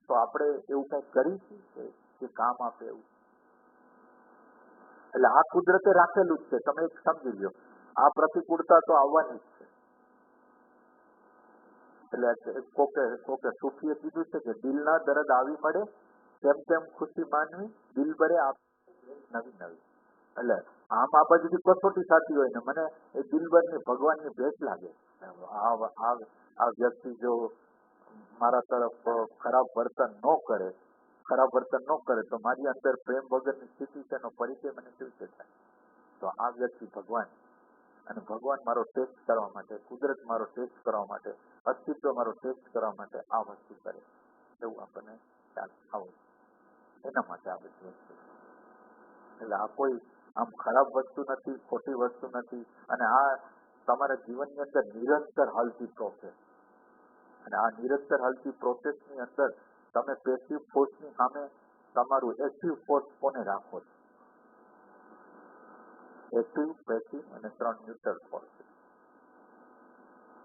તો આપણે એવું કંઈક કરીશું કે કામ આપે એવું? એટલે આ કુદરતે રાખેલું જ છે. તમે એક સમજી લો, આ પ્રતિકૂળતા તો આવવાની જ છે. એટલે કોકે સૂફીએ કીધું છે કે દિલના દર્દ આવી મળે તેમ તેમ ખુશી માનવી, દિલ ભરે નવી નવી. એટલે આમ આ બાજુથી કસોટી થતી હોય ને મને એ દિલબરની ભગવાનની ભેટ લાગે. આ વ્યક્તિ જો મારા તરફ ખરાબ વર્તન ન કરે તો મારી અંદર પ્રેમ વગરની સ્થિતિ છે એનો પરિચય મને કેવી રીતે થાય? તો આ વ્યક્તિ ભગવાન, અને ભગવાન મારો ટેસ્ટ કરવા માટે, કુદરત મારો ટેસ્ટ કરવા માટે, અસ્તિત્વ મારો ટેસ્ટ કરવા માટે આ વસ્તુ કરે, એવું આપણને ખ્યાલ આવો. એના માટે આ બધી વસ્તુ. એટલે આ કોઈ આમ ખરાબ વસ્તુ નથી, ખોટી વસ્તુ નથી. અને આ તમારા જીવનની અંદર નિરંતર હાલતી પ્રોસેસ. અને આ નિરંતર હાલતી પ્રોસેસની અંદર તમે પેસિવ ફોર્સની સામે તમારું એક્ટિવ ફોર્સ કોને રાખો છો? એક્ટિવ, પેસિવ અને 3 ન્યુટ્રલ ફોર્સ.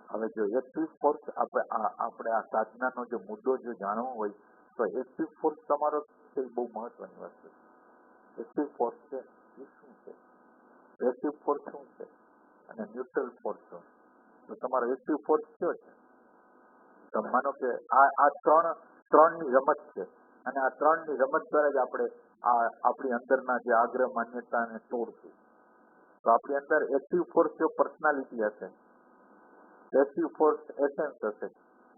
હવે જો એક્ટિવ ફોર્સ આપણે આ સાધનાનો જો મુદ્દો જો જાણવો હોય તો એક્ટિવ ફોર્સ તમારો છે એ બહુ મહત્વની વસ્તુ છે. એક્ટિવ ફોર્સ છે એ શું છે, પેસિવ ફોર્સ શું છે અને ન્યુટ્રલ ફોર્સ શું છે? તો તમારો એક્ટિવ ફોર્સ કયો છે? તો માનો કે આ ત્રણની રમત છે, અને આ 3ની રમત દ્વારા જ આપણે આપણી અંદરના જે આગ્રહ માન્યતાને તોડશું. તો આપણી અંદર એક્ટિવ ફોર્સ જો પર્સનાલિટી હશે, પેસિવ ફોર્સ એસેન્સ હશે,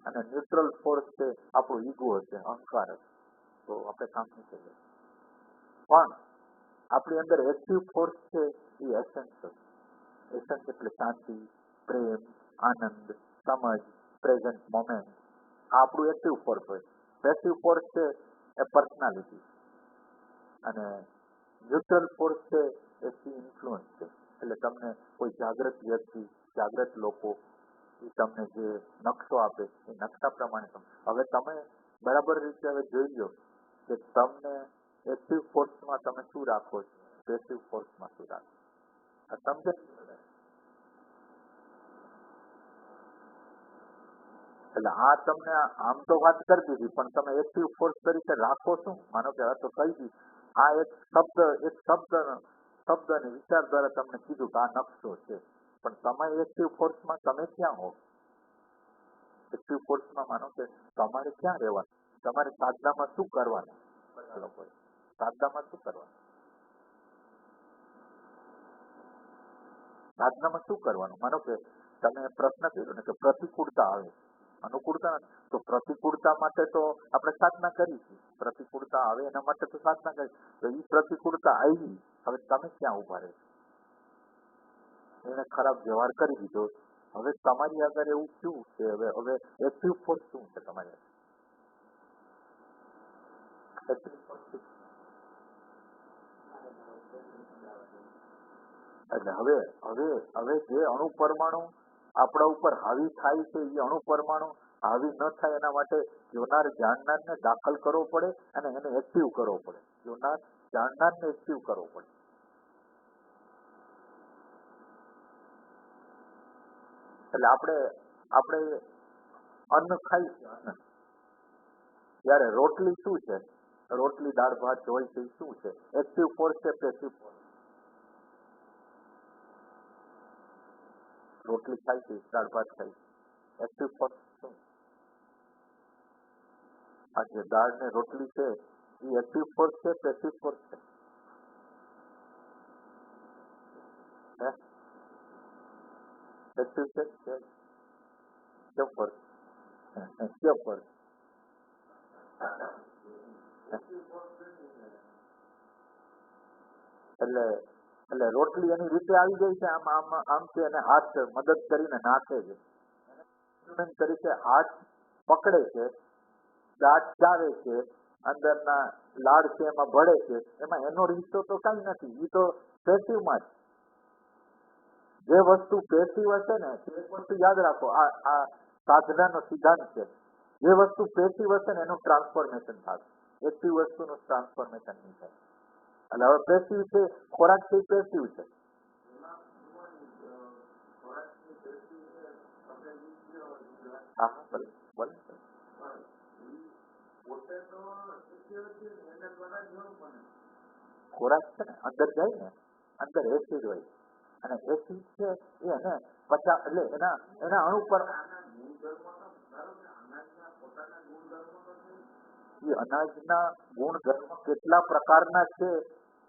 અને ન્યુટ્રલ ફોર્સ છે આપણું ઈગો હશે, અહંકાર હશે, તો આપણે કામ નહીં કરીએ. પણ આપણી અંદર એક્ટિવ ફોર્સ છે એ એસેન્સ હશે. એસેન્સ એટલે શાંતિ, પ્રેમ, આનંદ, સમજ, પ્રેઝન્ટ મોમેન્ટ. આ આપણું એક્ટિવ ફોર્સ હોય. પેસિવ ફોર્સ છે એ પર્સનાલિટી, અને ન્યુટ્રલ ફોર્સ છે એ ઇન્ફ્લુઅન્સ છે. એટલે તમને કોઈ જાગૃત વ્યક્તિ, જાગૃત લોકો એ તમને જે નકશો આપે એ નકશા પ્રમાણે હવે તમે બરાબર રીતે હવે જોઈ લો કે તમને એક્ટિવ ફોર્સમાં તમે શું રાખો છો, પેસિવ ફોર્સમાં શું રાખો. સમજે? એટલે આ તમને આમ તો વાત કરી દીધી, પણ તમે એક્ટિવ ફોર્સ તરીકે રાખો શું? માનો કે તો કહી દીધું, આ એક શબ્દ અને વિચાર દ્વારા તમને કીધું કે આ નકશો છે, પણ તમે એક્ટિવ ફોર્સમાં તમે ક્યાં હો? એક્ટિવ ફોર્સમાં માનો કે તમારે ક્યાં રહેવાનું? તમારે સાધનામાં શું કરવાનું? બધા લોકોએ સાધનામાં શું કરવાનું? સાધનામાં શું કરવાનું? માનો કે તમે પ્રશ્ન કર્યો ને કે પ્રતિકૂળતા આવે, અનુકૂળતા નથી, તો પ્રતિકૂળતા માટે તો આપણે સાધના કરીશું. પ્રતિકૂળતા આવે એના માટે તો સાધના કરી. તો એ પ્રતિકૂળતા આવી, હવે તમે ક્યાં ઉભા રહેશો? એને ખરાબ વ્યવહાર કરી દીધો, હવે તમારી આગળ એવું શું છે? હવે એક્ટિવ ફોર્સ શું છે તમારી આગળ? એટલે હવે જે અણુ પરમાણુ આપણા ઉપર હાવી થાય છે એ અણુ પરમાણુ હાવી ન થાય એના માટે જોનાર જાણનારને દાખલ કરવો પડે અને એને એક્ટિવ કરવો પડે. જોનાર જાણનારને એક્ટિવ કરવો પડે. એટલે આપણે અન્ન ખાઈ છે, અન્ન ત્યારે રોટલી શું છે? રોટલી દાળ ભાત હોય છે શું છે? એક્ટિવ ફોર્સ છે, પેસિવ ફોર્સ? રોટલી ખાઈ છે, દાળ ભાત ખાઈ છે, એક્ટિવ ફોર્સ શું? આ જે દાળ ને રોટલી છે એ એક્ટિવ ફોર્સ છે, પેસિવ ફોર્સ છે? એક્ટિવ છે કયો ફોર્સ? કયો ફોર્સ? એટલે એટલે રોટલી એની રીતે આવી ગઈ છે, આમ આમ આમ છે, અને હાથ મદદ કરીને નાખે છે તરીકે, હાથ પકડે છે, દાંત ચાવે છે, અંદરના લાડ છે એમાં ભળે છે, એમાં એનો હિસ્સો તો કઈ નથી. એ તો પેસિવમાં જ. જે વસ્તુ પેસિવ હશે ને, એક વસ્તુ યાદ રાખો, આ સાધનાનો સિદ્ધાંત છે. જે વસ્તુ પેસિવ હશે ને એનું ટ્રાન્સફોર્મેશન થાય, એક્ટિવ વસ્તુનું ટ્રાન્સફોર્મેશન નહીં થાય. એટલે હવે પેસિવ છે, ખોરાક છે, પેસિવ છે. હા ભલે ભલે. ખોરાક છે ને અંદર જાય ને, અંદર એસિડ હોય, અને એસિડ છે એ એને એટલે એના અણુ પર એ અનાજના ગુણધર્મો કેટલા પ્રકારના છે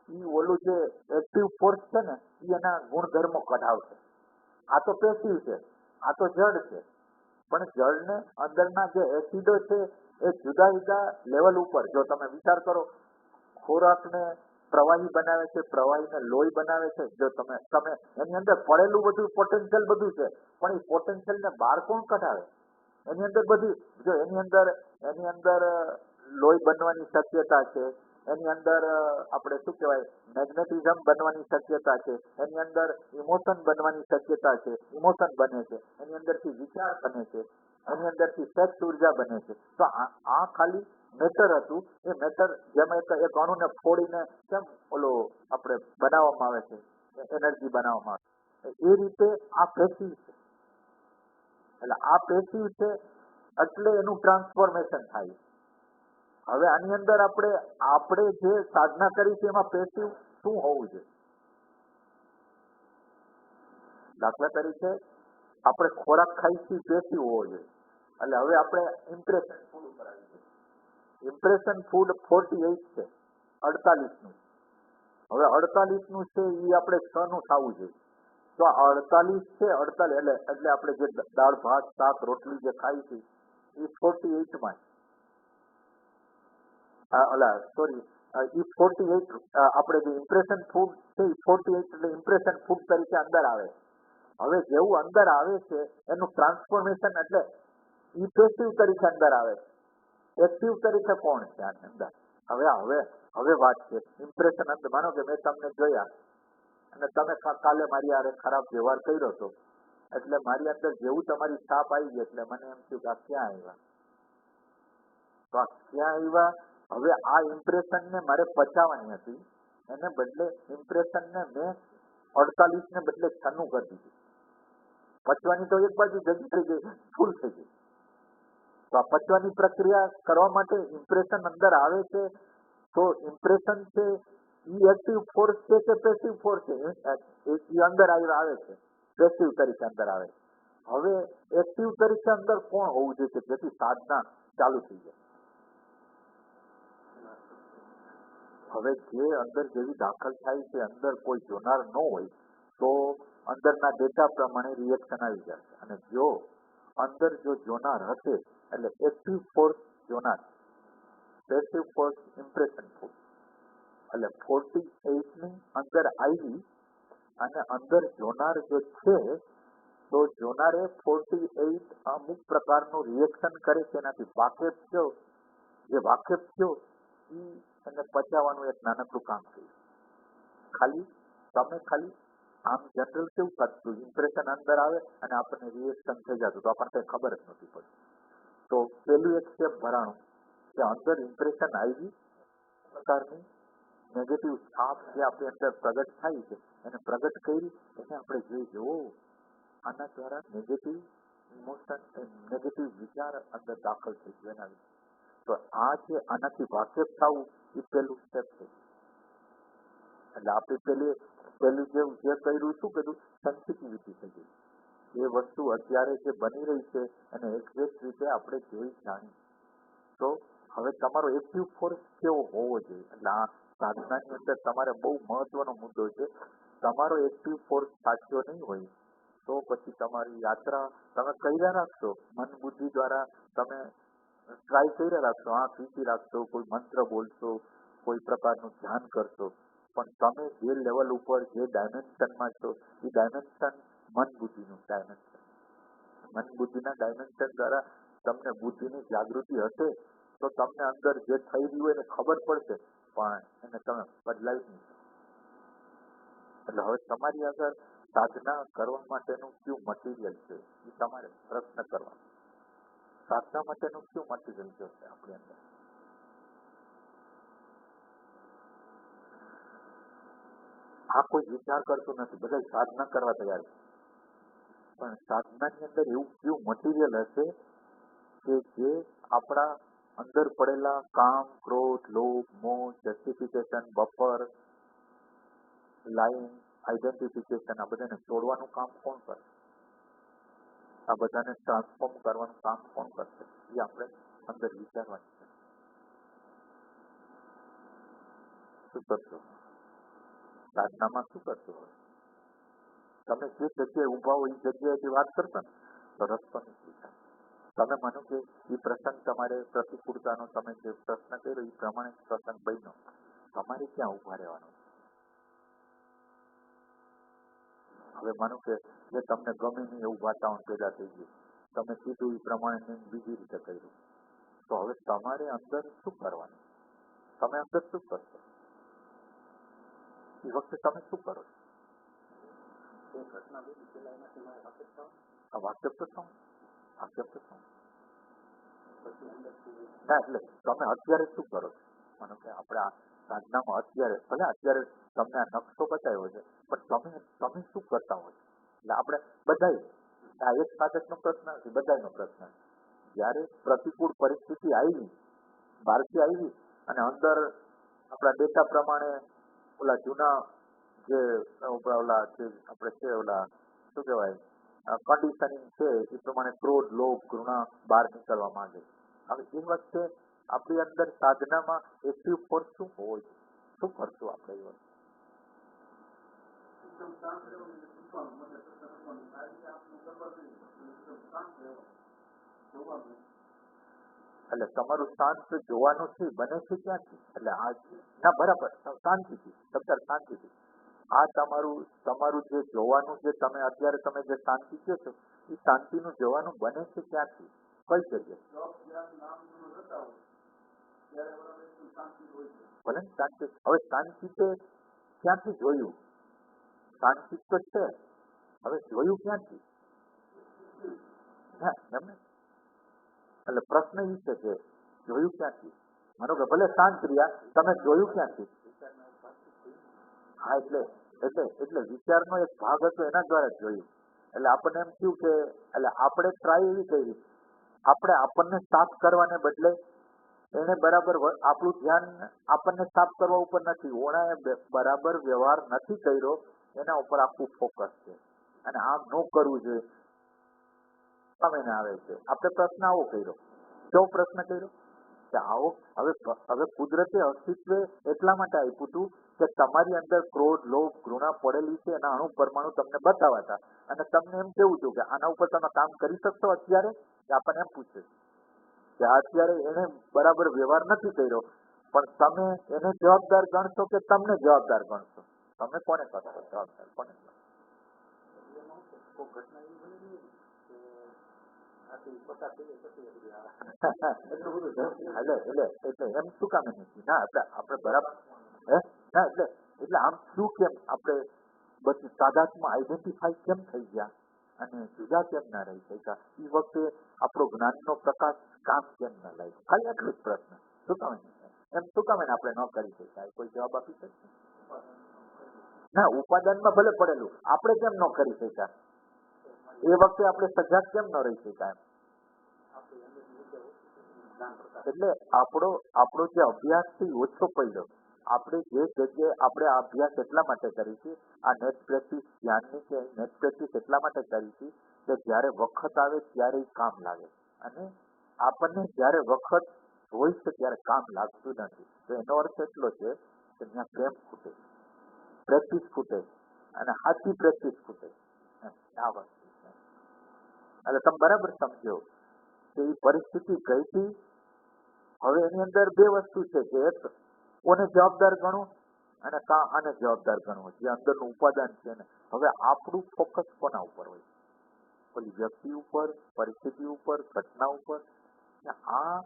એ ઓલું જે એક્ટિવ ફોર્સ છે ને એ એના ગુણધર્મો કઢાવશે. આ તો પેસિવ છે, આ તો જડ છે. પણ જળને અંદરના જે એસિડો છે એ જુદા જુદા લેવલ ઉપર, જો તમે વિચાર કરો, ખોરાકને પ્રવાહી બનાવે છે, પ્રવાહીને લોહી બનાવે છે. જો તમે એની અંદર પડેલું બધું પોટેન્શિયલ બધું છે, પણ એ પોટેન્શિયલને બહાર કોણ કઢાવે? એની અંદર બધી, જો એની અંદર લોહી બનવાની શક્યતા છે, એની અંદર આપણે શું કહેવાય મેગ્નેટિઝમ બનવાની શક્યતા છે, એની અંદર ઇમોશન બનવાની શક્યતા છે, ઇમોશન બને છે, એની અંદરથી વિચાર બને છે, એની અંદરથી સેક્સ ઉર્જા બને છે. તો આ ખાલી મેટર હતું. એ મેટર જેમ એક અણુને ફોડીને કેમ ઓલો આપણે બનાવવામાં આવે છે, એનર્જી બનાવવામાં આવે છે, એ રીતે આ પેસિવ છે. એટલે આ પેસિવ છે એટલે એનું ટ્રાન્સફોર્મેશન થાય. હવે આની અંદર આપણે જે સાધના કરી છે એમાં પેસિવ શું હોવું જોઈએ? દાખલા તરીકે આપણે ખોરાક ખાઈ છીએ, પેસિવ હોવો જોઈએ. એટલે હવે આપણે ઇમ્પ્રેશન ફૂડ ઉપર આવી છે. ઇમ્પ્રેશન ફૂડ 48 છે, 48નું. હવે 48નું છે એ આપણે 6 નું થવું જોઈએ. તો 48 છે, 48 એટલે આપણે જે દાળ ભાત શાક રોટલી જે ખાઈ છે એ 48માં સોરી એ 48 આપણે જે ઇમ્પ્રેશન ફૂડ છે એ 48 એટલે ઇમ્પ્રેશન ફૂડ તરીકે અંદર આવે. હવે જેવું અંદર આવે છે એનું ટ્રાન્સફોર્મેશન એટલે એ પેસિવ તરીકે અંદર આવે છે. એક્ટિવ તરીકે કોણ છે આની અંદર? હવે વાત છે ઇમ્પ્રેશન અંદર. માનો કે મેં તમને જોયા અને તમે કાલે મારી હારે ખરાબ વ્યવહાર કર્યો હતો, એટલે મારી અંદર જેવું તમારી છાપ આવી ગઈ એટલે મને એમ થયું કે આ ક્યાં આવ્યા, તો આ ક્યાં આવ્યા. હવે આ ઇમ્પ્રેશનને મારે પચાવવાની હતી, એને બદલે ઇમ્પ્રેશનને મેં 48 ને બદલે 6 નું કરી દીધું. પચવાની તો એક બાજુ જગી થઈ ગઈ, ફૂલ થઈ ગઈ. તો આ પચવાની પ્રક્રિયા કરવા માટે ઇમ્પ્રેશન અંદર આવે છે. તો ઇમ્પ્રેશન છે એ એક્ટિવ ફોર્સ છે કે પેસિવ ફોર્સ છે? એ અંદર આવે છે, પેસિવ તરીકે અંદર આવે. હવે એક્ટિવ તરીકે અંદર કોણ હોવું જોઈએ કે જેથી સાધના ચાલુ થઈ જાય? હવે જે અંદર જેવી દાખલ થાય છે, અંદર કોઈ જોનાર ન હોય તો અંદરના ડેટા પ્રમાણે રિએક્શન આવી જશે. અને જો અંદર જોનાર હશે એટલે એક્ટિવ ફોર્સ જોનાર, પેસિવ ફોર્સ ઇમ્પ્રેશન ફોર્સ. એટલે 48 ની અંદર આવી અને અંદર જોનાર જો છે તો જોનારે 48 અમુક પ્રકારનું રિએક્શન કરે છે, એનાથી વાકેફ થયો. જે વાકેફ થયો એને પચાવવાનું એક નાનકડું કામ થયું. ખાલી આમ જનરલ કેવું થતું, ઇમ્પ્રેશન અંદર આવે અને આપણને રિએક્શન થઈ જતું, તો આપણને કઈ ખબર જ નથી પડતી. તો પેલું એક સ્ટેપ ભરાણું કે અંદર ઇમ્પ્રેશન આવી, પ્રકારની નેગેટિવ છાપ જે આપણી અંદર પ્રગટ થાય છે એને પ્રગટ કરી એને આપણે જોઈ જવો. આના દ્વારા નેગેટિવ ઇમોશન, નેગેટિવ વિચાર અંદર દાખલ થઈ ગયો એના વિશે. તો આ જે આનાથી વાકેફ થવું એ પહેલું સ્ટેપ છે. એટલે આપણે પેલું જે કર્યું શું કીધું, સેન્સિટિવિટી થઈ ગઈ. એ વસ્તુ અત્યારે જે બની રહી છે એને એક્ઝેક્ટ રીતે આપણે જોઈ જાણી. તો હવે તમારો એક્ટિવ ફોર્સ કેવો હોવો જોઈએ? એટલે આ સાધનાની અંદર તમારે બહુ મહત્વનો મુદ્દો છે. તમારો એક્ટિવ ફોર્સ સાચો નહીં હોય તો પછી તમારી યાત્રા તમે કર્યા રાખશો, મન બુદ્ધિ દ્વારા તમે ટ્રાય કર્યા રાખશો, આંખ વીંચી રાખશો, કોઈ મંત્ર બોલશો, કોઈ પ્રકારનું ધ્યાન કરશો, પણ તમે જે લેવલ ઉપર જે ડાયમેન્શનમાં છો એ ડાયમેન્શન મન બુદ્ધિનું ડાયમેન્શન. મન બુદ્ધિના ડાયમેન્શન દ્વારા તમને બુદ્ધિની જાગૃતિ હશે તો તમને અંદર જે થઈ રહ્યું હોય એને ખબર પડશે, પણ એને તમે બદલાવી નહીં. એટલે હવે તમારી આગળ સાધના કરવા માટેનું કયું મટીરિયલ છે એ તમારે પ્રશ્ન કરવાનો. સાધના માટેનું કયું મટીરિયલ છે આપણી અંદર? આ કોઈ વિચાર કરતું નથી, બધા સાધના કરવા તૈયાર છે, પણ સાધનાની અંદર એવું કયું મટીરિયલ હશે કે જે આપણા અંદર પડેલા કામ, ક્રોધ, લોભ, મોહ, જસ્ટિફિકેશન, બફર, લાઈન, આઈડેન્ટિફિકેશન, આ બધાને તોડવાનું કામ કોણ કરે? આ બધાને ટ્રાન્સફોર્મ કરવાનું કામ કોણ કરશે? એ આપણે અંદર વિચારવાની છે. શું કરશો સાધનામાં? શું કરશો? તમે જે જગ્યાએ ઉભા હોય એ જગ્યાએથી વાત કરશો ને તો રસ્તો નીકળી જાય. તમે માનો કે એ પ્રસંગ તમારે પ્રતિકૂળતાનો તમે જે પ્રશ્ન કર્યો એ પ્રમાણે પ્રસંગ બન્યો, તમારે ક્યાં ઉભા રહેવાનું? હવે માનો કે જે તમને ગમે નહીં એવું વાતાવરણ પેદા થઈ ગયું, તમે કીધું એ પ્રમાણે બીજી રીતે કર્યું, તો હવે તમારે અંદર શું કરવાનું? તમે અંદર શું કરશો? એ વખતે તમે શું કરો છો? વાક્ય તો શું? ના, એટલે તમે અત્યારે શું કરો છો? માનો કે આપણે આ સાધનામાં અત્યારે ભલે અત્યારે તમને આ નકશો બતાવ્યો છે, પણ તમે શું કરતા હોય? એટલે આપણે બધાય આ એક સાધકનો પ્રશ્ન નથી, બધાનો પ્રશ્ન. જ્યારે પ્રતિકૂળ પરિસ્થિતિ આવી, બહારથી આવી અને અંદર આપણા ડેટા પ્રમાણે ઓલા જૂના જે ઓલા જે આપણે છે ઓલા શું કહેવાય કન્ડિશનિંગ છે એ પ્રમાણે ક્રોધ, લોભ, ઘૃણા બહાર નીકળવા માંગે. હવે એ વખતે આપણી અંદર સાધનામાં એક્ટિવ ફોર્સ શું હોવો જોઈએ? શું કરશું આપણે એ વખતે? એટલે તમારું શાંત જોવાનું છે બને છે ક્યાંથી? એટલે આ ના બરાબર શાંતિથી, સત્તર શાંતિથી આ તમારું જે જોવાનું જે તમે અત્યારે તમે જે શાંતિ કહો છો એ શાંતિનું જોવાનું બને છે ક્યાંથી? કઈ જગ્યાએ? ભલે શાંતિ. હવે શાંતિ તે ક્યાંથી જોયું? શાંતિ તો છે, હવે જોયું ક્યાંથી? હા એમને એટલે પ્રશ્ન એ છે કે જોયું ક્યાંથી? માનો કે ભલે શાંત રહ્યા, તમે જોયું ક્યાંથી? હા એટલે વિચારનો એક ભાગ હતો એના દ્વારા જ જોયું. એટલે આપણને એમ થયું કે એટલે આપણે ટ્રાય એવી કરી, આપણે આપણને સાફ કરવાને બદલે એને બરાબર આપણું ધ્યાન આપણને સાફ કરવા ઉપર નથી, ઓણાએ બરાબર વ્યવહાર નથી કર્યો એના ઉપર આખું ફોકસ છે. અને આમ ન કરવું જોઈએ તમે આવે છે. આપણે પ્રશ્ન આવો કર્યો, કેવો પ્રશ્ન કર્યો કે આવો હવે કુદરતે અસ્તિત્વ એટલા માટે આપ્યું હતું કે તમારી અંદર ક્રોધ, લોભ, ઘૃણા પડેલી છે એના અણુ પરમાણુ તમને બતાવાતા અને તમને એમ કેવું હતું કે આના ઉપર તમે કામ કરી શકશો અત્યારે? કે આપણને એમ પૂછે કે અત્યારે એને બરાબર વ્યવહાર નથી કર્યો, પણ તમે એને જવાબદાર ગણશો કે તમને જવાબદાર ગણશો? તમે કોને કરશો જવાબદાર? કોને? એટલે એમ શું કામ નથી? ના આપણે બરાબર ના એટલે આમ શું કેમ આપણે બધી તાદાદમાં આઈડેન્ટિફાઈ કેમ થઈ ગયા અને જુદા કેમ ના રહી શક્યા? એ વખતે આપણો જ્ઞાનનો પ્રકાશ કામ કેમ ના લાગ્યો? ખાલી એટલું જ પ્રશ્ન. શું કામ એમ શું કામ આપણે ન કરી શકાય? કોઈ જવાબ આપી શકે? ના, ઉપાદાનમાં ભલે પડેલું, આપણે કેમ ન કરી શક્યા? એ વખતે આપણે સજાગ કેમ ન રહી શકાય? એટલે આપણો જે અભ્યાસ છે ઓછો પડ્યો. આપણે જે જગ્યાએ આપણે આ અભ્યાસ એટલા માટે કરી છે, આ નેટ પ્રેક્ટિસ ધ્યાનની કે નેટ પ્રેક્ટિસ એટલા માટે કરી છે કે જ્યારે વખત આવે ત્યારે ઈ કામ લાગે, અને આપણને જ્યારે વખત હોય છે ત્યારે કામ લાગતું નથી. તો એનો અર્થ એટલો છે કે ત્યાં પ્રેમ ખૂટે, પ્રેક્ટિસ ખૂટે, અને સાચી પ્રેક્ટિસ ખૂટે. આ વસ્તુ છે. એટલે તમે બરાબર સમજો કે એ પરિસ્થિતિ કઈ હતી. હવે એની અંદર બે વસ્તુ છે કે એક કોને જવાબદાર ગણવું અને આને જવાબદાર ગણવું, જે અંદરનું ઉપાદાન છે ને. હવે આપણું ફોકસ કોના ઉપર હોય? ઓલી વ્યક્તિ ઉપર, પરિસ્થિતિ ઉપર, ઘટના ઉપર. આ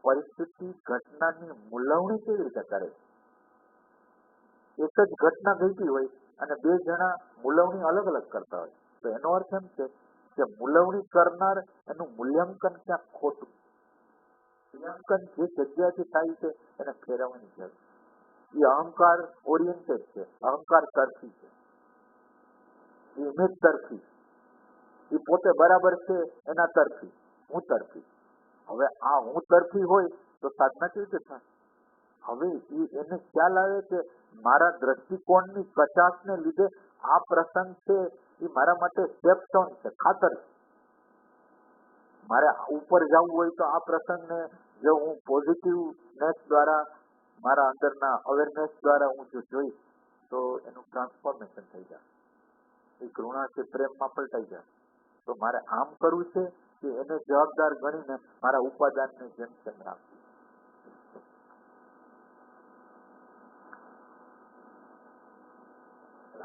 પરિસ્થિતિ ઘટનાની મૂલવણી કેવી રીતે કરે? એક જ ઘટના ઘટી હોય અને બે જણા મૂલવણી અલગ અલગ કરતા હોય, તો એનો અર્થ એમ છે કે મૂલવણી કરનાર એનું મૂલ્યાંકન ક્યાંક ખોટું. મૂલ્યાંકન જે જગ્યાથી થાય છે એને ફેરવવાની જરૂર. એ અહંકાર ઓરિએન્ટેડ છે, અહંકાર તરફી છે, એ ઇમેજ તરફી, એ પોતે બરાબર છે એના તરફી, હું તરફી. હવે આ હું તરફી હોય તો સાધના કેવી રીતે થાય? હવે એને ખ્યાલ આવે કે મારા દ્રષ્ટિકોણની કચાશને લીધે આ પ્રસંગ છે એ મારા માટે સ્ટેપસ્ટોન છે, ખાતર છે. મારે ઉપર જવું હોય તો આ પ્રસંગને જો હું પોઝિટિવનેસ દ્વારા, મારા અંદરના અવેરનેસ દ્વારા હું જો જોઈશ તો એનું ટ્રાન્સફોર્મેશન થઈ જાય. એ ઘૃણા કે પ્રેમમાં પલટાઈ જાય. તો મારે આમ કરવું છે કે એને જવાબદાર ગણીને મારા ઉપાદાનને જેમ તેમ રાખવું.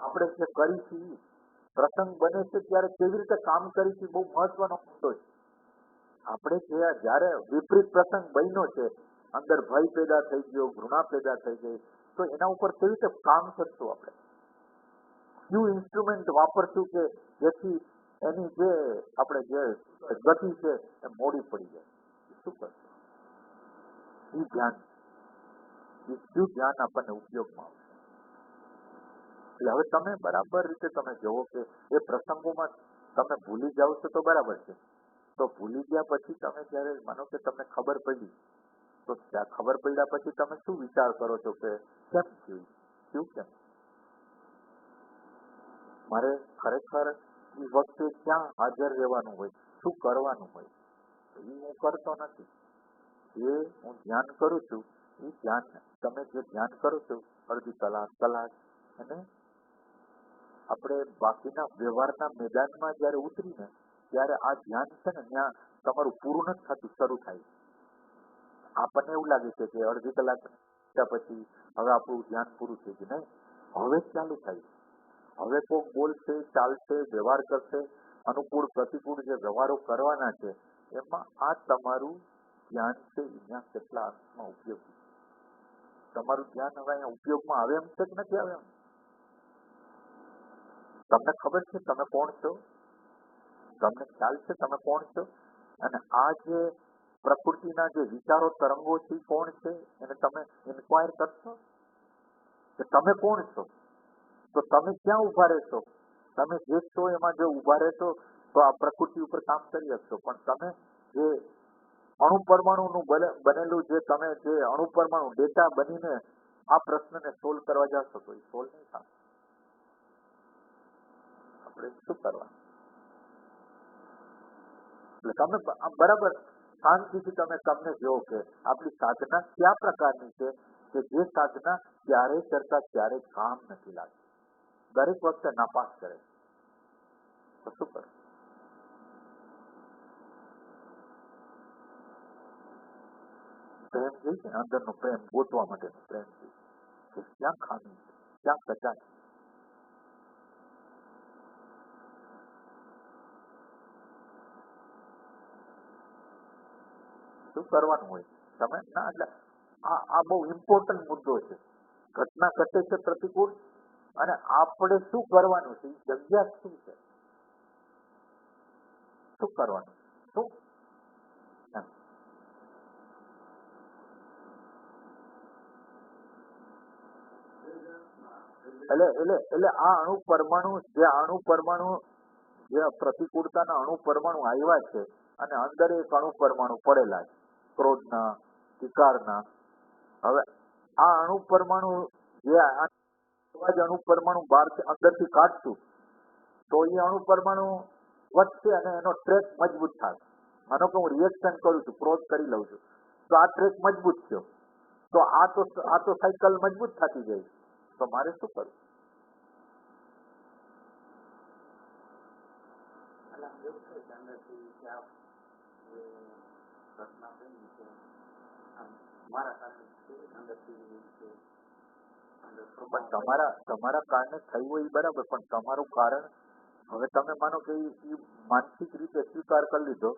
આપણે જે કરીશું, પ્રસંગ બને છે ત્યારે કેવી રીતે કામ કરીશું, બહુ મહત્વનો મુદ્દો છે. આપણે જયારે વિપરીત પ્રસંગ બન્યો છે, અંદર ભય પેદા થઈ ગયો, ઘૃણા પેદા થઈ ગઈ, તો એના ઉપર કેવી રીતે કામ કરશું? આપણે કયું ઇન્સ્ટ્રુમેન્ટ વાપરશું કે જેથી એની જે આપણે જે ગતિ છે એ મોડી પડી જાય? શું કરશું? એ ધ્યાન, એ શું ધ્યાન આપણને ઉપયોગમાં આવશે. એટલે હવે તમે બરાબર રીતે તમે જોવો કે એ પ્રસંગોમાં તમે ભૂલી જાઓ છો તો બરાબર છે. તો ભૂલી ગયા પછી તમે જયારે માનો કે તમને ખબર પડી, તો ત્યાં ખબર પડ્યા પછી તમે શું વિચાર કરો છો કે કેમ થયું, શું કેમ? મારે ખરેખર એ વખતે ક્યાં હાજર રહેવાનું હોય, શું કરવાનું હોય, એ હું કરતો નથી. એ હું ધ્યાન કરું છું, એ ધ્યાન તમે જે ધ્યાન કરો છો અડધી કલાક, અને આપણે બાકીના વ્યવહારના મેદાનમાં જયારે ઉતરીને ત્યારે આ ધ્યાન છે ને ત્યાં તમારું પૂરું નથી થતું, શરૂ થાય. આપણને એવું લાગે છે કે અડધી કલાક પછી હવે આપણું ધ્યાન પૂરું થઈ ગયું. નહીં, હવે ચાલુ થાય. હવે કોઈ બોલશે, ચાલશે, વ્યવહાર કરશે, અનુકૂળ પ્રતિકૂળ જે વ્યવહારો કરવાના છે એમાં આ તમારું ધ્યાન છે અહીંયા કેટલા અંશમાં ઉપયોગી. તમારું ધ્યાન હવે અહીંયા ઉપયોગમાં આવે એમ છે કે નથી આવે એમ? તમને ખબર છે તમે કોણ છો? તમને ખ્યાલ છે તમે કોણ છો? અને આ જે પ્રકૃતિના જે વિચારો તરંગો છે કોણ છે એને તમે ઇન્ક્વાયર કરશો કે તમે કોણ છો? તો તમે ક્યાં ઉભા રહેશો? તમે જે છો એમાં જો ઉભા રહેશો તો આ પ્રકૃતિ ઉપર કામ કરી શકશો. પણ તમે જે અણુ પરમાણુનું બનેલું જે તમે જે અણુ પરમાણુ ડેટા બનીને આ પ્રશ્નને સોલ્વ કરવા જશો તો એ સોલ્વ નહીં થાય. આપણે શું કરવા? એટલે તમે બરાબર શાંતિથી તમે તમને જોવો કે આપણી સાધના કયા પ્રકારની છે કે જે સાધના ક્યારેય કરતા ક્યારેય કામ નથી લાગતી, દરેક વખતે નાપાસ કરે. તો શું કરે? પ્રેમ છે ને, અંદરનો પ્રેમ ગોતવા માટેનો પ્રેમ છે કે ક્યાં ખામી છે, ક્યાં કચાશ છે. શું કરવાનું હોય તમે ના, એટલે આ બહુ ઇમ્પોર્ટન્ટ મુદ્દો છે. ઘટના ઘટે છે પ્રતિકૂળ, અને આપણે શું કરવાનું છે, જગ્યા શું છે, શું કરવાનું, શું એટલે આ અણુ પરમાણુ જે પ્રતિકૂળતાના અણુ પરમાણુ આવ્યા છે અને અંદર એક અણુ પરમાણુ પડેલા છે ક્રોધના, વિકારના. હવે આ અણુ પરમાણુ જે અણુ પરમાણુ બહાર અંદરથી કાઢશું તો એ અણુ પરમાણુ વધશે અને એનો ટ્રેક મજબૂત થશે. માનો કે હું રિએક્શન કરું છું, ક્રોસ કરી લઉં છું, તો આ ટ્રેક મજબૂત થયો, તો આ તો સાયકલ મજબૂત થતી જાય, તો મારે શું કરવું? એટલે આમ એવું છે કે અંદરથી કે આ જે ઘટના બની છે આમ મારા કારણે અંદરથી છે પણ તમારા કારણે થયું હોય એ બરાબર, પણ તમારું કારણ હવે તમે માનો કે એ માનસિક રીતે સ્વીકાર કરી લીધો,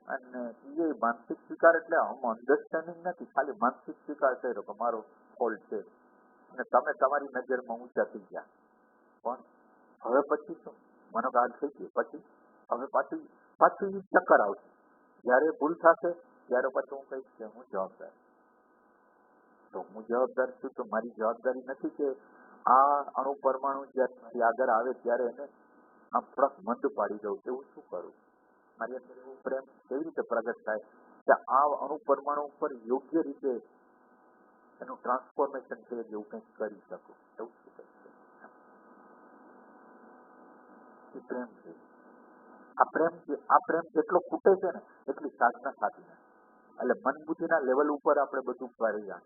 અને એ માનસિક સ્વીકાર એટલે અન્ડરસ્ટેન્ડિંગ નથી, ખાલી માનસિક સ્વીકાર કર્યો કે મારો ફોલ્ટ છે, અને તમે તમારી નજરમાં ઊંચા થઈ ગયા. પણ હવે પછી શું? માનો કે આ થઈ ગયું, પછી હવે પાછું એ ચક્કર આવશે. જયારે ભૂલ થશે ત્યારે પછી હું કહીશ કે હું જવાબદાર, તો હું જવાબદાર છું, તો મારી જવાબદારી નથી કે આ અણુ પરમાણુ જ્યારે આગળ આવે ત્યારે એને આમ થોડાક મંદ પાડી દઉં, એવું શું કરું? મારી અંદર એવો પ્રેમ કેવી રીતે પ્રગટ થાય કે આ અણુ પરમાણુ ઉપર યોગ્ય રીતે એનું ટ્રાન્સફોર્મેશન છે એવું કંઈક કરી શકું, એવું શું કરી શકું? એ પ્રેમ છે. આ પ્રેમ જેટલો ખૂટે છે ને એટલી સાધના થતી નથી. એટલે મન બુદ્ધિના લેવલ ઉપર આપણે બધું કરી જાય.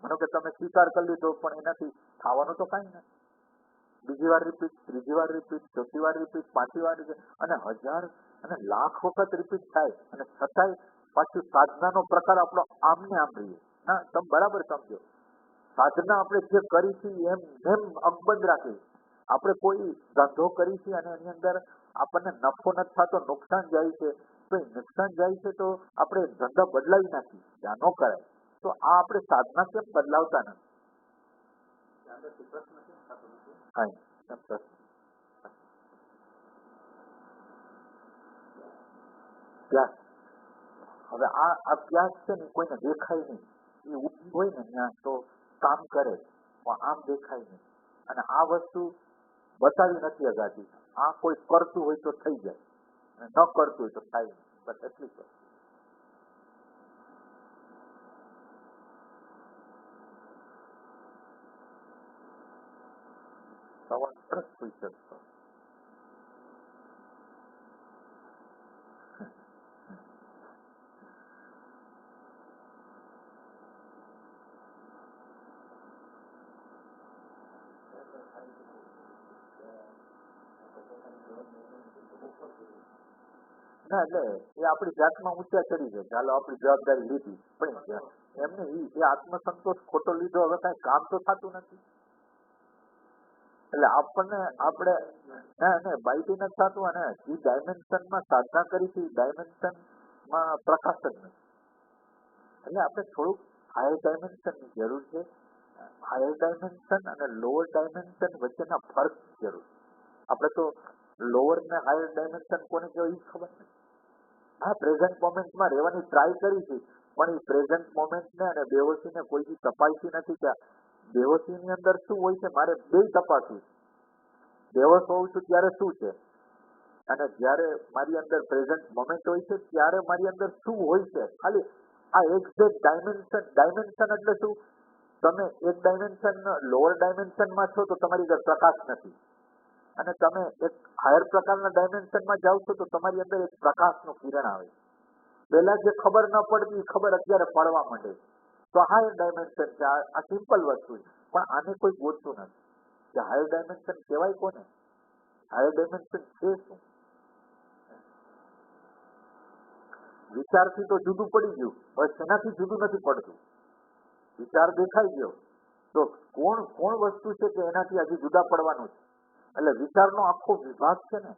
માનો કે તમે સ્વીકાર કરી લીધો, પણ એનાથી થવાનું તો કાંઈ નથી. બીજી વાર રિપીટ, ત્રીજી વાર રિપીટ, ચોથી વાર રિપીટ, પાંચમી વાર રિપીટ, અને 1000 અને લાખ વખત રિપીટ થાય, અને છતાંય પાછું સાધનાનો પ્રકાર આપણો આમને આમ રહીએ. ના, તમે બરાબર સમજો, સાધના આપણે જે કરી છે એમ અકબંધ રાખી. આપણે કોઈ ધંધો કરી છે અને એની અંદર આપણને નફો નથી થતો, નુકસાન જાય છે, તો એ નુકસાન જાય છે તો આપણે ધંધા બદલાવી નાખીએ, ત્યાં ન કરાય. તો આ આપણે સાધના કેમ બદલાવતા નથી? હવે આ અભ્યાસ છે ને કોઈને દેખાય નહીં, એ ઊભી હોય ને ત્યાં તો કામ કરે, પણ આમ દેખાય નહીં. અને આ વસ્તુ બતાવી નથી અગાતી. આ કોઈ કરતું હોય તો થઈ જાય, અને ન કરતું હોય તો થાય નહીં. બસ એટલી જ. સવાલ સરસ પૂછ્યો છો. ના, એટલે એ આપણી જાતમાં ઊંચા ચડી જાય, ચાલો આપણી જવાબદારી લીધી, પણ એમને એ આત્મસંતોષ ખોટો લીધો, હવે કઈ કામ તો થતું નથી. એટલે આપણે બાઈટી નથી થતું, અને જે ડાયમેન્શનમાં સાધના કરી છે એ ડાયમેન્શનમાં પ્રકાશ જ નથી. એટલે આપણે થોડુંક હાયર ડાયમેન્શનની જરૂર છે. હાયર ડાયમેન્શન અને લોઅર ડાયમેન્શન વચ્ચેના ફરક જરૂર. આપણે તો લોઅર ને હાયર ડાયમેન્શન કોને કહેવાય એ ખબર નથી. હા, પ્રેઝન્ટ મોમેન્ટમાં રહેવાની ટ્રાય કરી છે, પણ એ પ્રેઝન્ટ મોમેન્ટને અને બેહોશીને કોઈ બી તપાસી નથી કે બેહોશીની અંદર શું હોય છે. મારે બે તપાસવું છે. બેહોશ હોઉં છું ત્યારે શું છે, અને જ્યારે મારી અંદર પ્રેઝન્ટ મોમેન્ટ હોય છે ત્યારે મારી અંદર શું હોય છે. ખાલી આ એક્ઝેક્ટ ડાયમેન્શન એટલે શું? તમે એક ડાયમેન્શન લોઅર ડાયમેન્શનમાં છો તો તમારી અંદર પ્રકાશ નથી, અને તમે એક હાયર પ્રકારના ડાયમેન્શનમાં જાઓ છો તો તમારી અંદર એક પ્રકાશનું કિરણ આવે. પહેલા જે ખબર ન પડતી એ ખબર અત્યારે પડવા માંડે. તો હાયર ડાયમેન્શન છે. આ સિમ્પલ વસ્તુ છે, પણ આને કોઈ ગોતતું નથી કે હાયર ડાયમેન્શન કહેવાય કોને, હાયર ડાયમેન્શન છે શું? વિચારથી તો જુદું પડી ગયું, હવે શેનાથી જુદું નથી પડતું? વિચાર દેખાઈ ગયો તો કોણ વસ્તુ છે કે એનાથી હજી જુદા પડવાનું છે? એટલે વિચારનો આખો વિભાગ છે ને,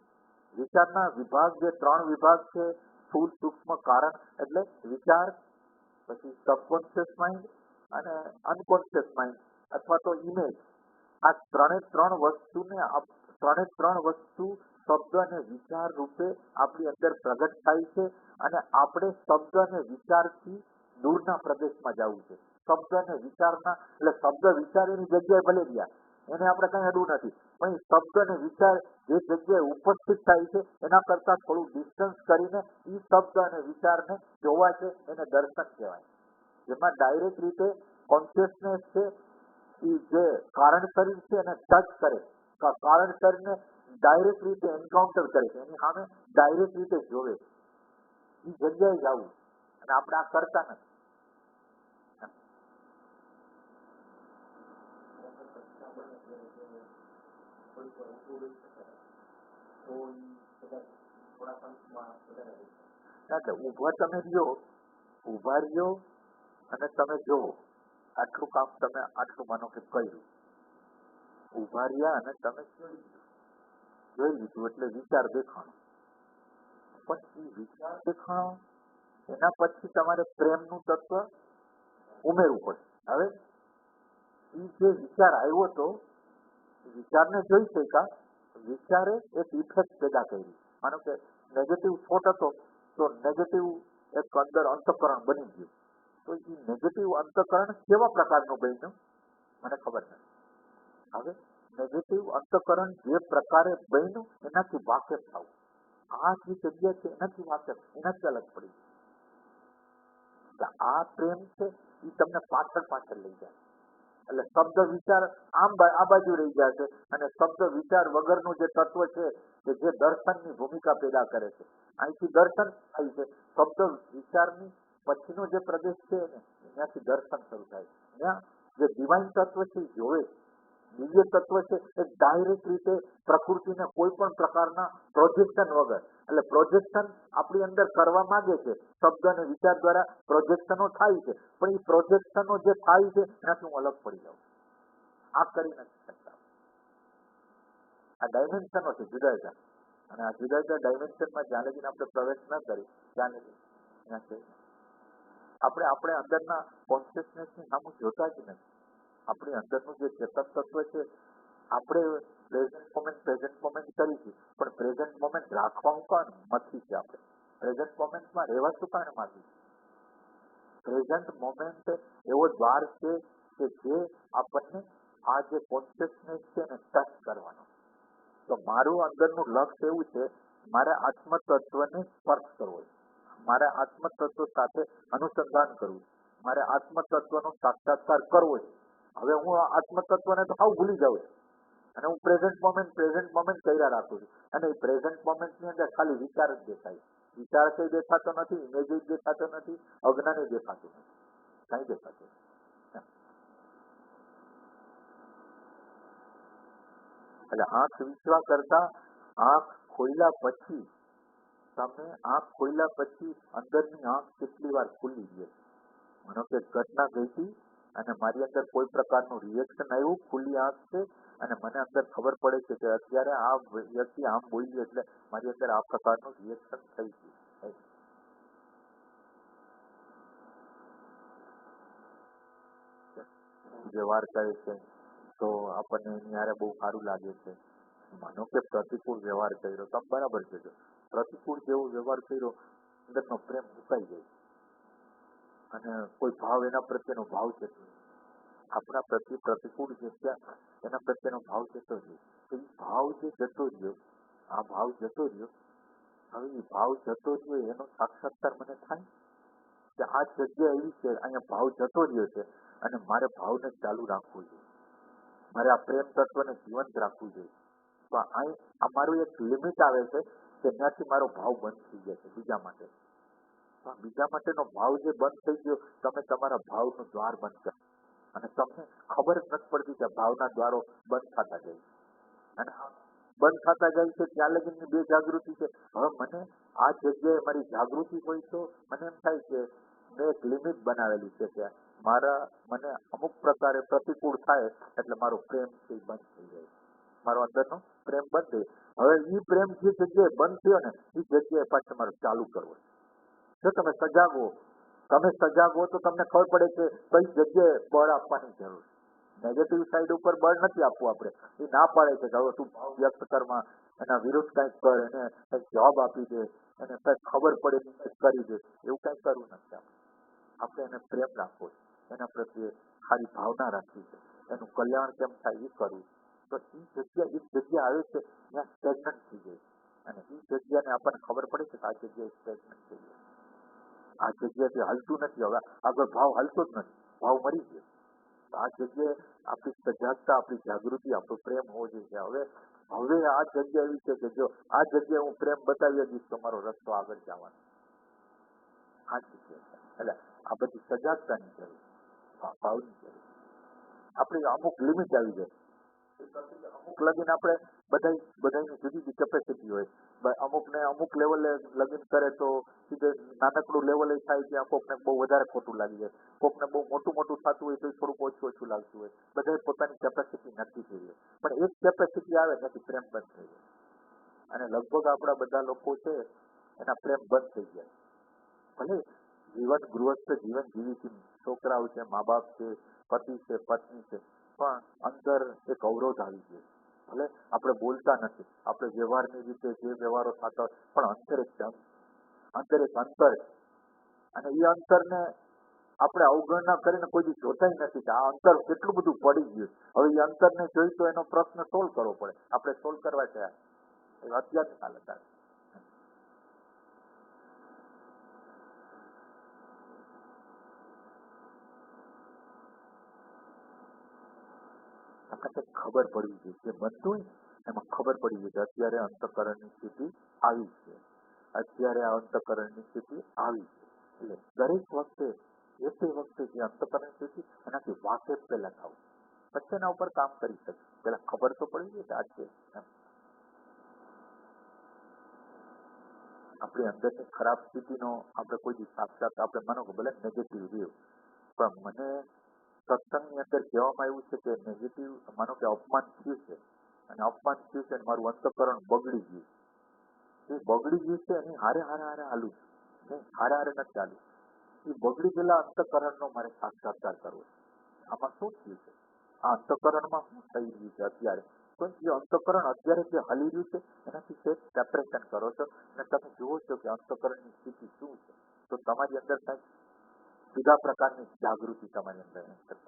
વિચારના વિભાગ જે 3 વિભાગ છે, સ્થૂળ, સૂક્ષ્મ, કારણ. એટલે વિચાર, પછી સબકોન્શિયસ માઇન્ડ અને અનકોન્શિયસ માઇન્ડ, અથવા તો ઇમેજ. આ 3 વસ્તુ શબ્દ અને વિચાર રૂપે આપણી અંદર પ્રગટ થાય છે, અને આપણે શબ્દ અને વિચારથી દૂરના પ્રદેશમાં જવું છે. શબ્દ અને વિચારના, એટલે શબ્દ વિચાર એની જગ્યાએ ભલે ગયા, એને આપણે કઈ અડવું નથી, પણ શબ્દ અને વિચાર જે જગ્યાએ ઉપસ્થિત થાય છે એના કરતા થોડું ડિસ્ટન્સ કરીને એ શબ્દ અને વિચારને જોવા છે, એને દર્શન કહેવાય. જેમાં ડાયરેક્ટ રીતે કોન્શિયસનેસ છે એ જે કારણ શરીર છે એને ટચ કરે, કારણ શરીરને ડાયરેક્ટ રીતે એન્કાઉન્ટર કરે છે, એની સામે ડાયરેક્ટ રીતે જોવે, એ જગ્યાએ જવું. અને આપણે આ કરતા નથી. ઉભા તમે રહ્યો, ઉભા રહ્યો અને તમે જોવો, આટલું કામ તમે આટલું માનો કે કર્યું. ઉભા રહ્યા અને તમે જોઈ લીધું એટલે વિચાર દેખાણો. પણ એ વિચાર દેખાણો એના પછી તમારે પ્રેમનું તત્વ ઉમેરવું પડે. હવે એ જે વિચાર આવ્યો હતો, વિચારને જોઈ શકા, વિચારે એક ઇફેક્ટ પેદા કરી. માનો કે નેગેટિવ થોટ હતો તો નેગેટિવ એક અંદર અંતઃકરણ બની ગયું. તો એ નેગેટિવ અંતઃકરણ કેવા પ્રકારનું બન્યું મને ખબર નથી. હવે નેગેટિવ અંતઃકરણ જે પ્રકારે બન્યું એનાથી વાકેફ થવું. આ જે જગ્યા છે એનાથી વાકેફ, એનાથી અલગ પડી. આ પ્રેમ છે એ તમને પાછળ લઈ જાય. એટલે શબ્દ વિચાર આ બાજુ રહી જાય છે અને શબ્દ વિચાર વગરનું જે તત્વ છે કે જે દર્શનની ભૂમિકા પેદા કરે છે, અહીંથી દર્શન થાય છે. શબ્દ વિચારની પછીનો જે પ્રદેશ છે ને ત્યાંથી દર્શન શરૂ થાય. ત્યાં જે ડિવાઇન તત્વ છે એ જોવે, દિવ્ય તત્વ છે એ ડાયરેક્ટ રીતે પ્રકૃતિને કોઈ પણ પ્રકારના પ્રોજેક્શન વગર, એટલે પ્રોજેક્શન આપણી અંદર કરવા માંગે છે, શબ્દ અને વિચાર દ્વારા પ્રોજેક્શનો થાય છે, પણ એ પ્રોજેક્શનો જે થાય છે એનાથી હું અલગ પડી જાઉં. આ કરી નથી શકતા. આ ડાયમેન્શનો છે જુદા જુદા, અને આ જુદા જુદા ડાયમેન્શનમાં જ્યાં લગીને આપણે પ્રવેશ ન કરી ત્યાં લગી ત્યાં છે આપણે અંદરના કોન્શિયસનેસની સામે જોતા જ નથી. આપણી અંદરનું જે ચેતન તત્વ છે, આપણે પ્રેઝન્ટ મોમેન્ટ કરીશું, પણ પ્રેઝન્ટ મોમેન્ટ રાખવાનું કારણ મથી છે. આપણે પ્રેઝન્ટ મોમેન્ટમાં રહેવા શું કારણે માંગી? પ્રેઝન્ટ મોમેન્ટ એવો દ્વાર છે કે જે આપણને આ જે કોન્શિયસનેસ છે ને ટચ કરવાનો. તો મારું અંદરનું લક્ષ્ય એવું છે, મારે આત્મતત્વને સ્પર્શ કરવો છે, મારે આત્મતત્વ સાથે અનુસંધાન કરવું, મારે આત્મતત્વનો સાક્ષાત્કાર કરવો છે. હવે હું આ આત્મતત્વને તો હાવ ભૂલી જાઉં છું અને હું પ્રેઝન્ટ મોમેન્ટ કર્યા રાખું છું. અને એ પ્રેઝન્ટ મોમેન્ટની અંદર ખાલી વિચાર જ દેખાય. વિચાર કઈ દેખાતો નથી, ઇમેજ દેખાતો નથી, અજ્ઞાની દેખાતું નથી, કઈ દેખાતું નથી. એટલે આંખ વિશ્વા કરતા આંખ ખોલ્યા પછી, તમે આંખ ખોલ્યા પછી અંદરની આંખ કેટલી વાર ખુલ્લી છે. માનો કે ઘટના ઘટી અને મારી અંદર કોઈ પ્રકારનું રિએક્શન આવ્યું, ખુલ્લી આંખ છે અને મને અંદર ખબર પડે છે કે અત્યારે આ વ્યક્તિ આમ બોલ્યું એટલે મારી અંદર આ પ્રકારનું રિએક્શન થઈ ગયું. વ્યવહાર કરે છે તો આપણને એની હારે બહુ સારું લાગે છે. માનો કે પ્રતિકૂળ વ્યવહાર કર્યો, તમે બરાબર છે, પ્રતિકૂળ જેવો વ્યવહાર કર્યો, અંદરનો પ્રેમ મુકાઈ જાય અને કોઈ ભાવ એના પ્રત્યેનો ભાવ જતો, આપણા પ્રત્યે પ્રતિકૂળ જે ત્યાં એના પ્રત્યેનો ભાવ જતો રહ્યો. તો એ ભાવ જે જતો રહ્યો, આ ભાવ જતો રહ્યો, હવે એ ભાવ જતો રહ્યો એનો સાક્ષાત્કાર મને થાય કે આ જગ્યા એવી છે, અહીંયા ભાવ જતો રહ્યો છે અને મારે ભાવને ચાલુ રાખવું જોઈએ, મારે આ પ્રેમ તત્વને જીવંત રાખવું જોઈએ. તો અહીં આ મારું એક લિમિટ આવે છે કે ત્યાંથી મારો ભાવ બંધ થઈ જાય છે બીજા માટે. બીજા માટેનો ભાવ જે બંધ થઈ ગયો, તમે તમારા ભાવનું દ્વાર બંધ કરો અને તમને ખબર જ નથી પડતી કે ભાવના દ્વારો બંધ થતા જાય અને બંધ થતા જાય છે. ત્યાં લગીની બે જાગૃતિ છે. હવે મને આ જગ્યાએ મારી જાગૃતિ હોય તો મને એમ થાય કે મેં એક લિમિટ બનાવેલી છે કે મને અમુક પ્રકારે પ્રતિકૂળ થાય એટલે મારો પ્રેમ છે એ બંધ થઈ જાય, મારો અંદરનો પ્રેમ બંધ થઈ. હવે એ પ્રેમ જે જગ્યાએ બંધ થયો ને એ જગ્યાએ પાછળ મારે ચાલુ કરવો. જો તમે સજાગ હો તો તમને ખબર પડે કે કઈ જગ્યાએ બળ આપવાની જરૂર. નેગેટિવ સાઈડ ઉપર બળ નથી આપવું. આપણે એ ના પાડે છે કે હવે તું ભાવ વ્યક્ત કરમાં એના વિરુદ્ધ કંઈક કર, એને કંઈક જવાબ આપી દે, એને કંઈક ખબર પડે કંઈક કરી દે, એવું કંઈક કરવું નથી. આપણે એને પ્રેમ રાખવો છે, એના પ્રત્યે ખાલી ભાવના રાખવી છે, એનું કલ્યાણ કેમ થાય એ કરવું. તો એક જગ્યા આવે છે ત્યાં સ્ટેગનન્ટ થઈ જાય અને એ જગ્યાને આપણને ખબર પડે છે કે આ જગ્યાએ સ્ટેગનન્ટ થઈ જાય, આ જગ્યાથી હાલતું નથી, હવે આગળ ભાવ હાલતો જ નથી, ભાવ મરી ગયો. આ જગ્યાએ આપણી સજાગતા, આપણી જાગૃતિ, આપણો પ્રેમ હોવો જોઈએ. હવે હવે આ જગ્યા એવી છે કે જો આ જગ્યાએ હું પ્રેમ બતાવી દઈશ તો મારો રસ્તો આગળ જવાનો. આ જગ્યા છે. એટલે આ બધી સજાગતાની જરૂર, ભાવની જરૂર. આપણી અમુક લિમિટ આવી જાય. અમુક લગીન આપણે બધાની જુદી જુદી કેપેસિટી હોય. અમુકને અમુક લેવલે લગીન કરે તો સીધે નાનકડું લેવલે થાય ત્યાં કોકને બહુ વધારે ખોટું લાગી જાય, કોકને બહુ મોટું થતું હોય તો થોડુંક ઓછું લાગતું હોય. બધાએ પોતાની કેપેસિટી નક્કી થઈ જાય, પણ એક કેપેસિટી આવે ત્યાંથી પ્રેમ બંધ થઈ જાય. અને લગભગ આપણા બધા લોકો છે એના પ્રેમ બંધ થઈ ગયા. ભલે જીવન ગૃહસ્થ જીવન જીવી છે, છોકરાઓ છે, મા બાપ છે, પતિ છે, પત્ની છે, પણ અંદર એક અવરોધ આવી ગયો. ભલે આપણે બોલતા નથી, આપણે વ્યવહારની રીતે જે વ્યવહારો થતા હોય, પણ અંદર એક દમ, અંદર એક અંતર, અને એ અંતરને આપણે અવગણના કરીને કોઈ દી જોતા નથી કે આ અંતર કેટલું બધું પડી ગયું. હવે એ અંતરને જોઈ તો એનો પ્રશ્ન સોલ્વ કરવો પડે. આપણે સોલ્વ કરવા ગયા એ અત્યારની હાલત આવે. આપણને ખબર પડવી જોઈએ જે બનતું એમાં ખબર પડી ગઈ કે અત્યારે અંતઃકરણની સ્થિતિ આવી છે, અત્યારે આ અંતઃકરણની સ્થિતિ આવી છે. એટલે દરેક વખતે જે અંતઃકરણ સ્થિતિ એનાથી વાકેફ પહેલા થવું, પછી એના ઉપર કામ કરી શકે. પેલા ખબર તો પડવી જોઈએ કે આ છે. આપણી અંદરની ખરાબ સ્થિતિનો આપણે કોઈ દી સાક્ષાત આપણે માનો કે ભલે નેગેટિવ રહ્યું, પણ મને સત્સંગની અંદર કહેવામાં આવ્યું છે કે નેગેટિવ માનો કે અપમાન થયું છે, અને અપમાન થયું છે મારું અંતઃકરણ બગડી ગયું. એ બગડી ગયું છે એની હારે હાલું છું, હારે નથી ચાલુ. એ બગડી ગયેલા અંતઃકરણનો મારે સાક્ષાત્કાર કરવો છે. આમાં શું થયું છે, આ અંતઃકરણમાં શું થઈ રહ્યું છે અત્યારે, તો એ અંતઃકરણ અત્યારે જે હલી રહ્યું છે એનાથી સેપરેશન કરો છો અને તમે જુઓ છો કે અંતઃકરણની સ્થિતિ શું છે, તો તમારી અંદર કંઈક જુદા પ્રકારની જાગૃતિ તમારી અંદર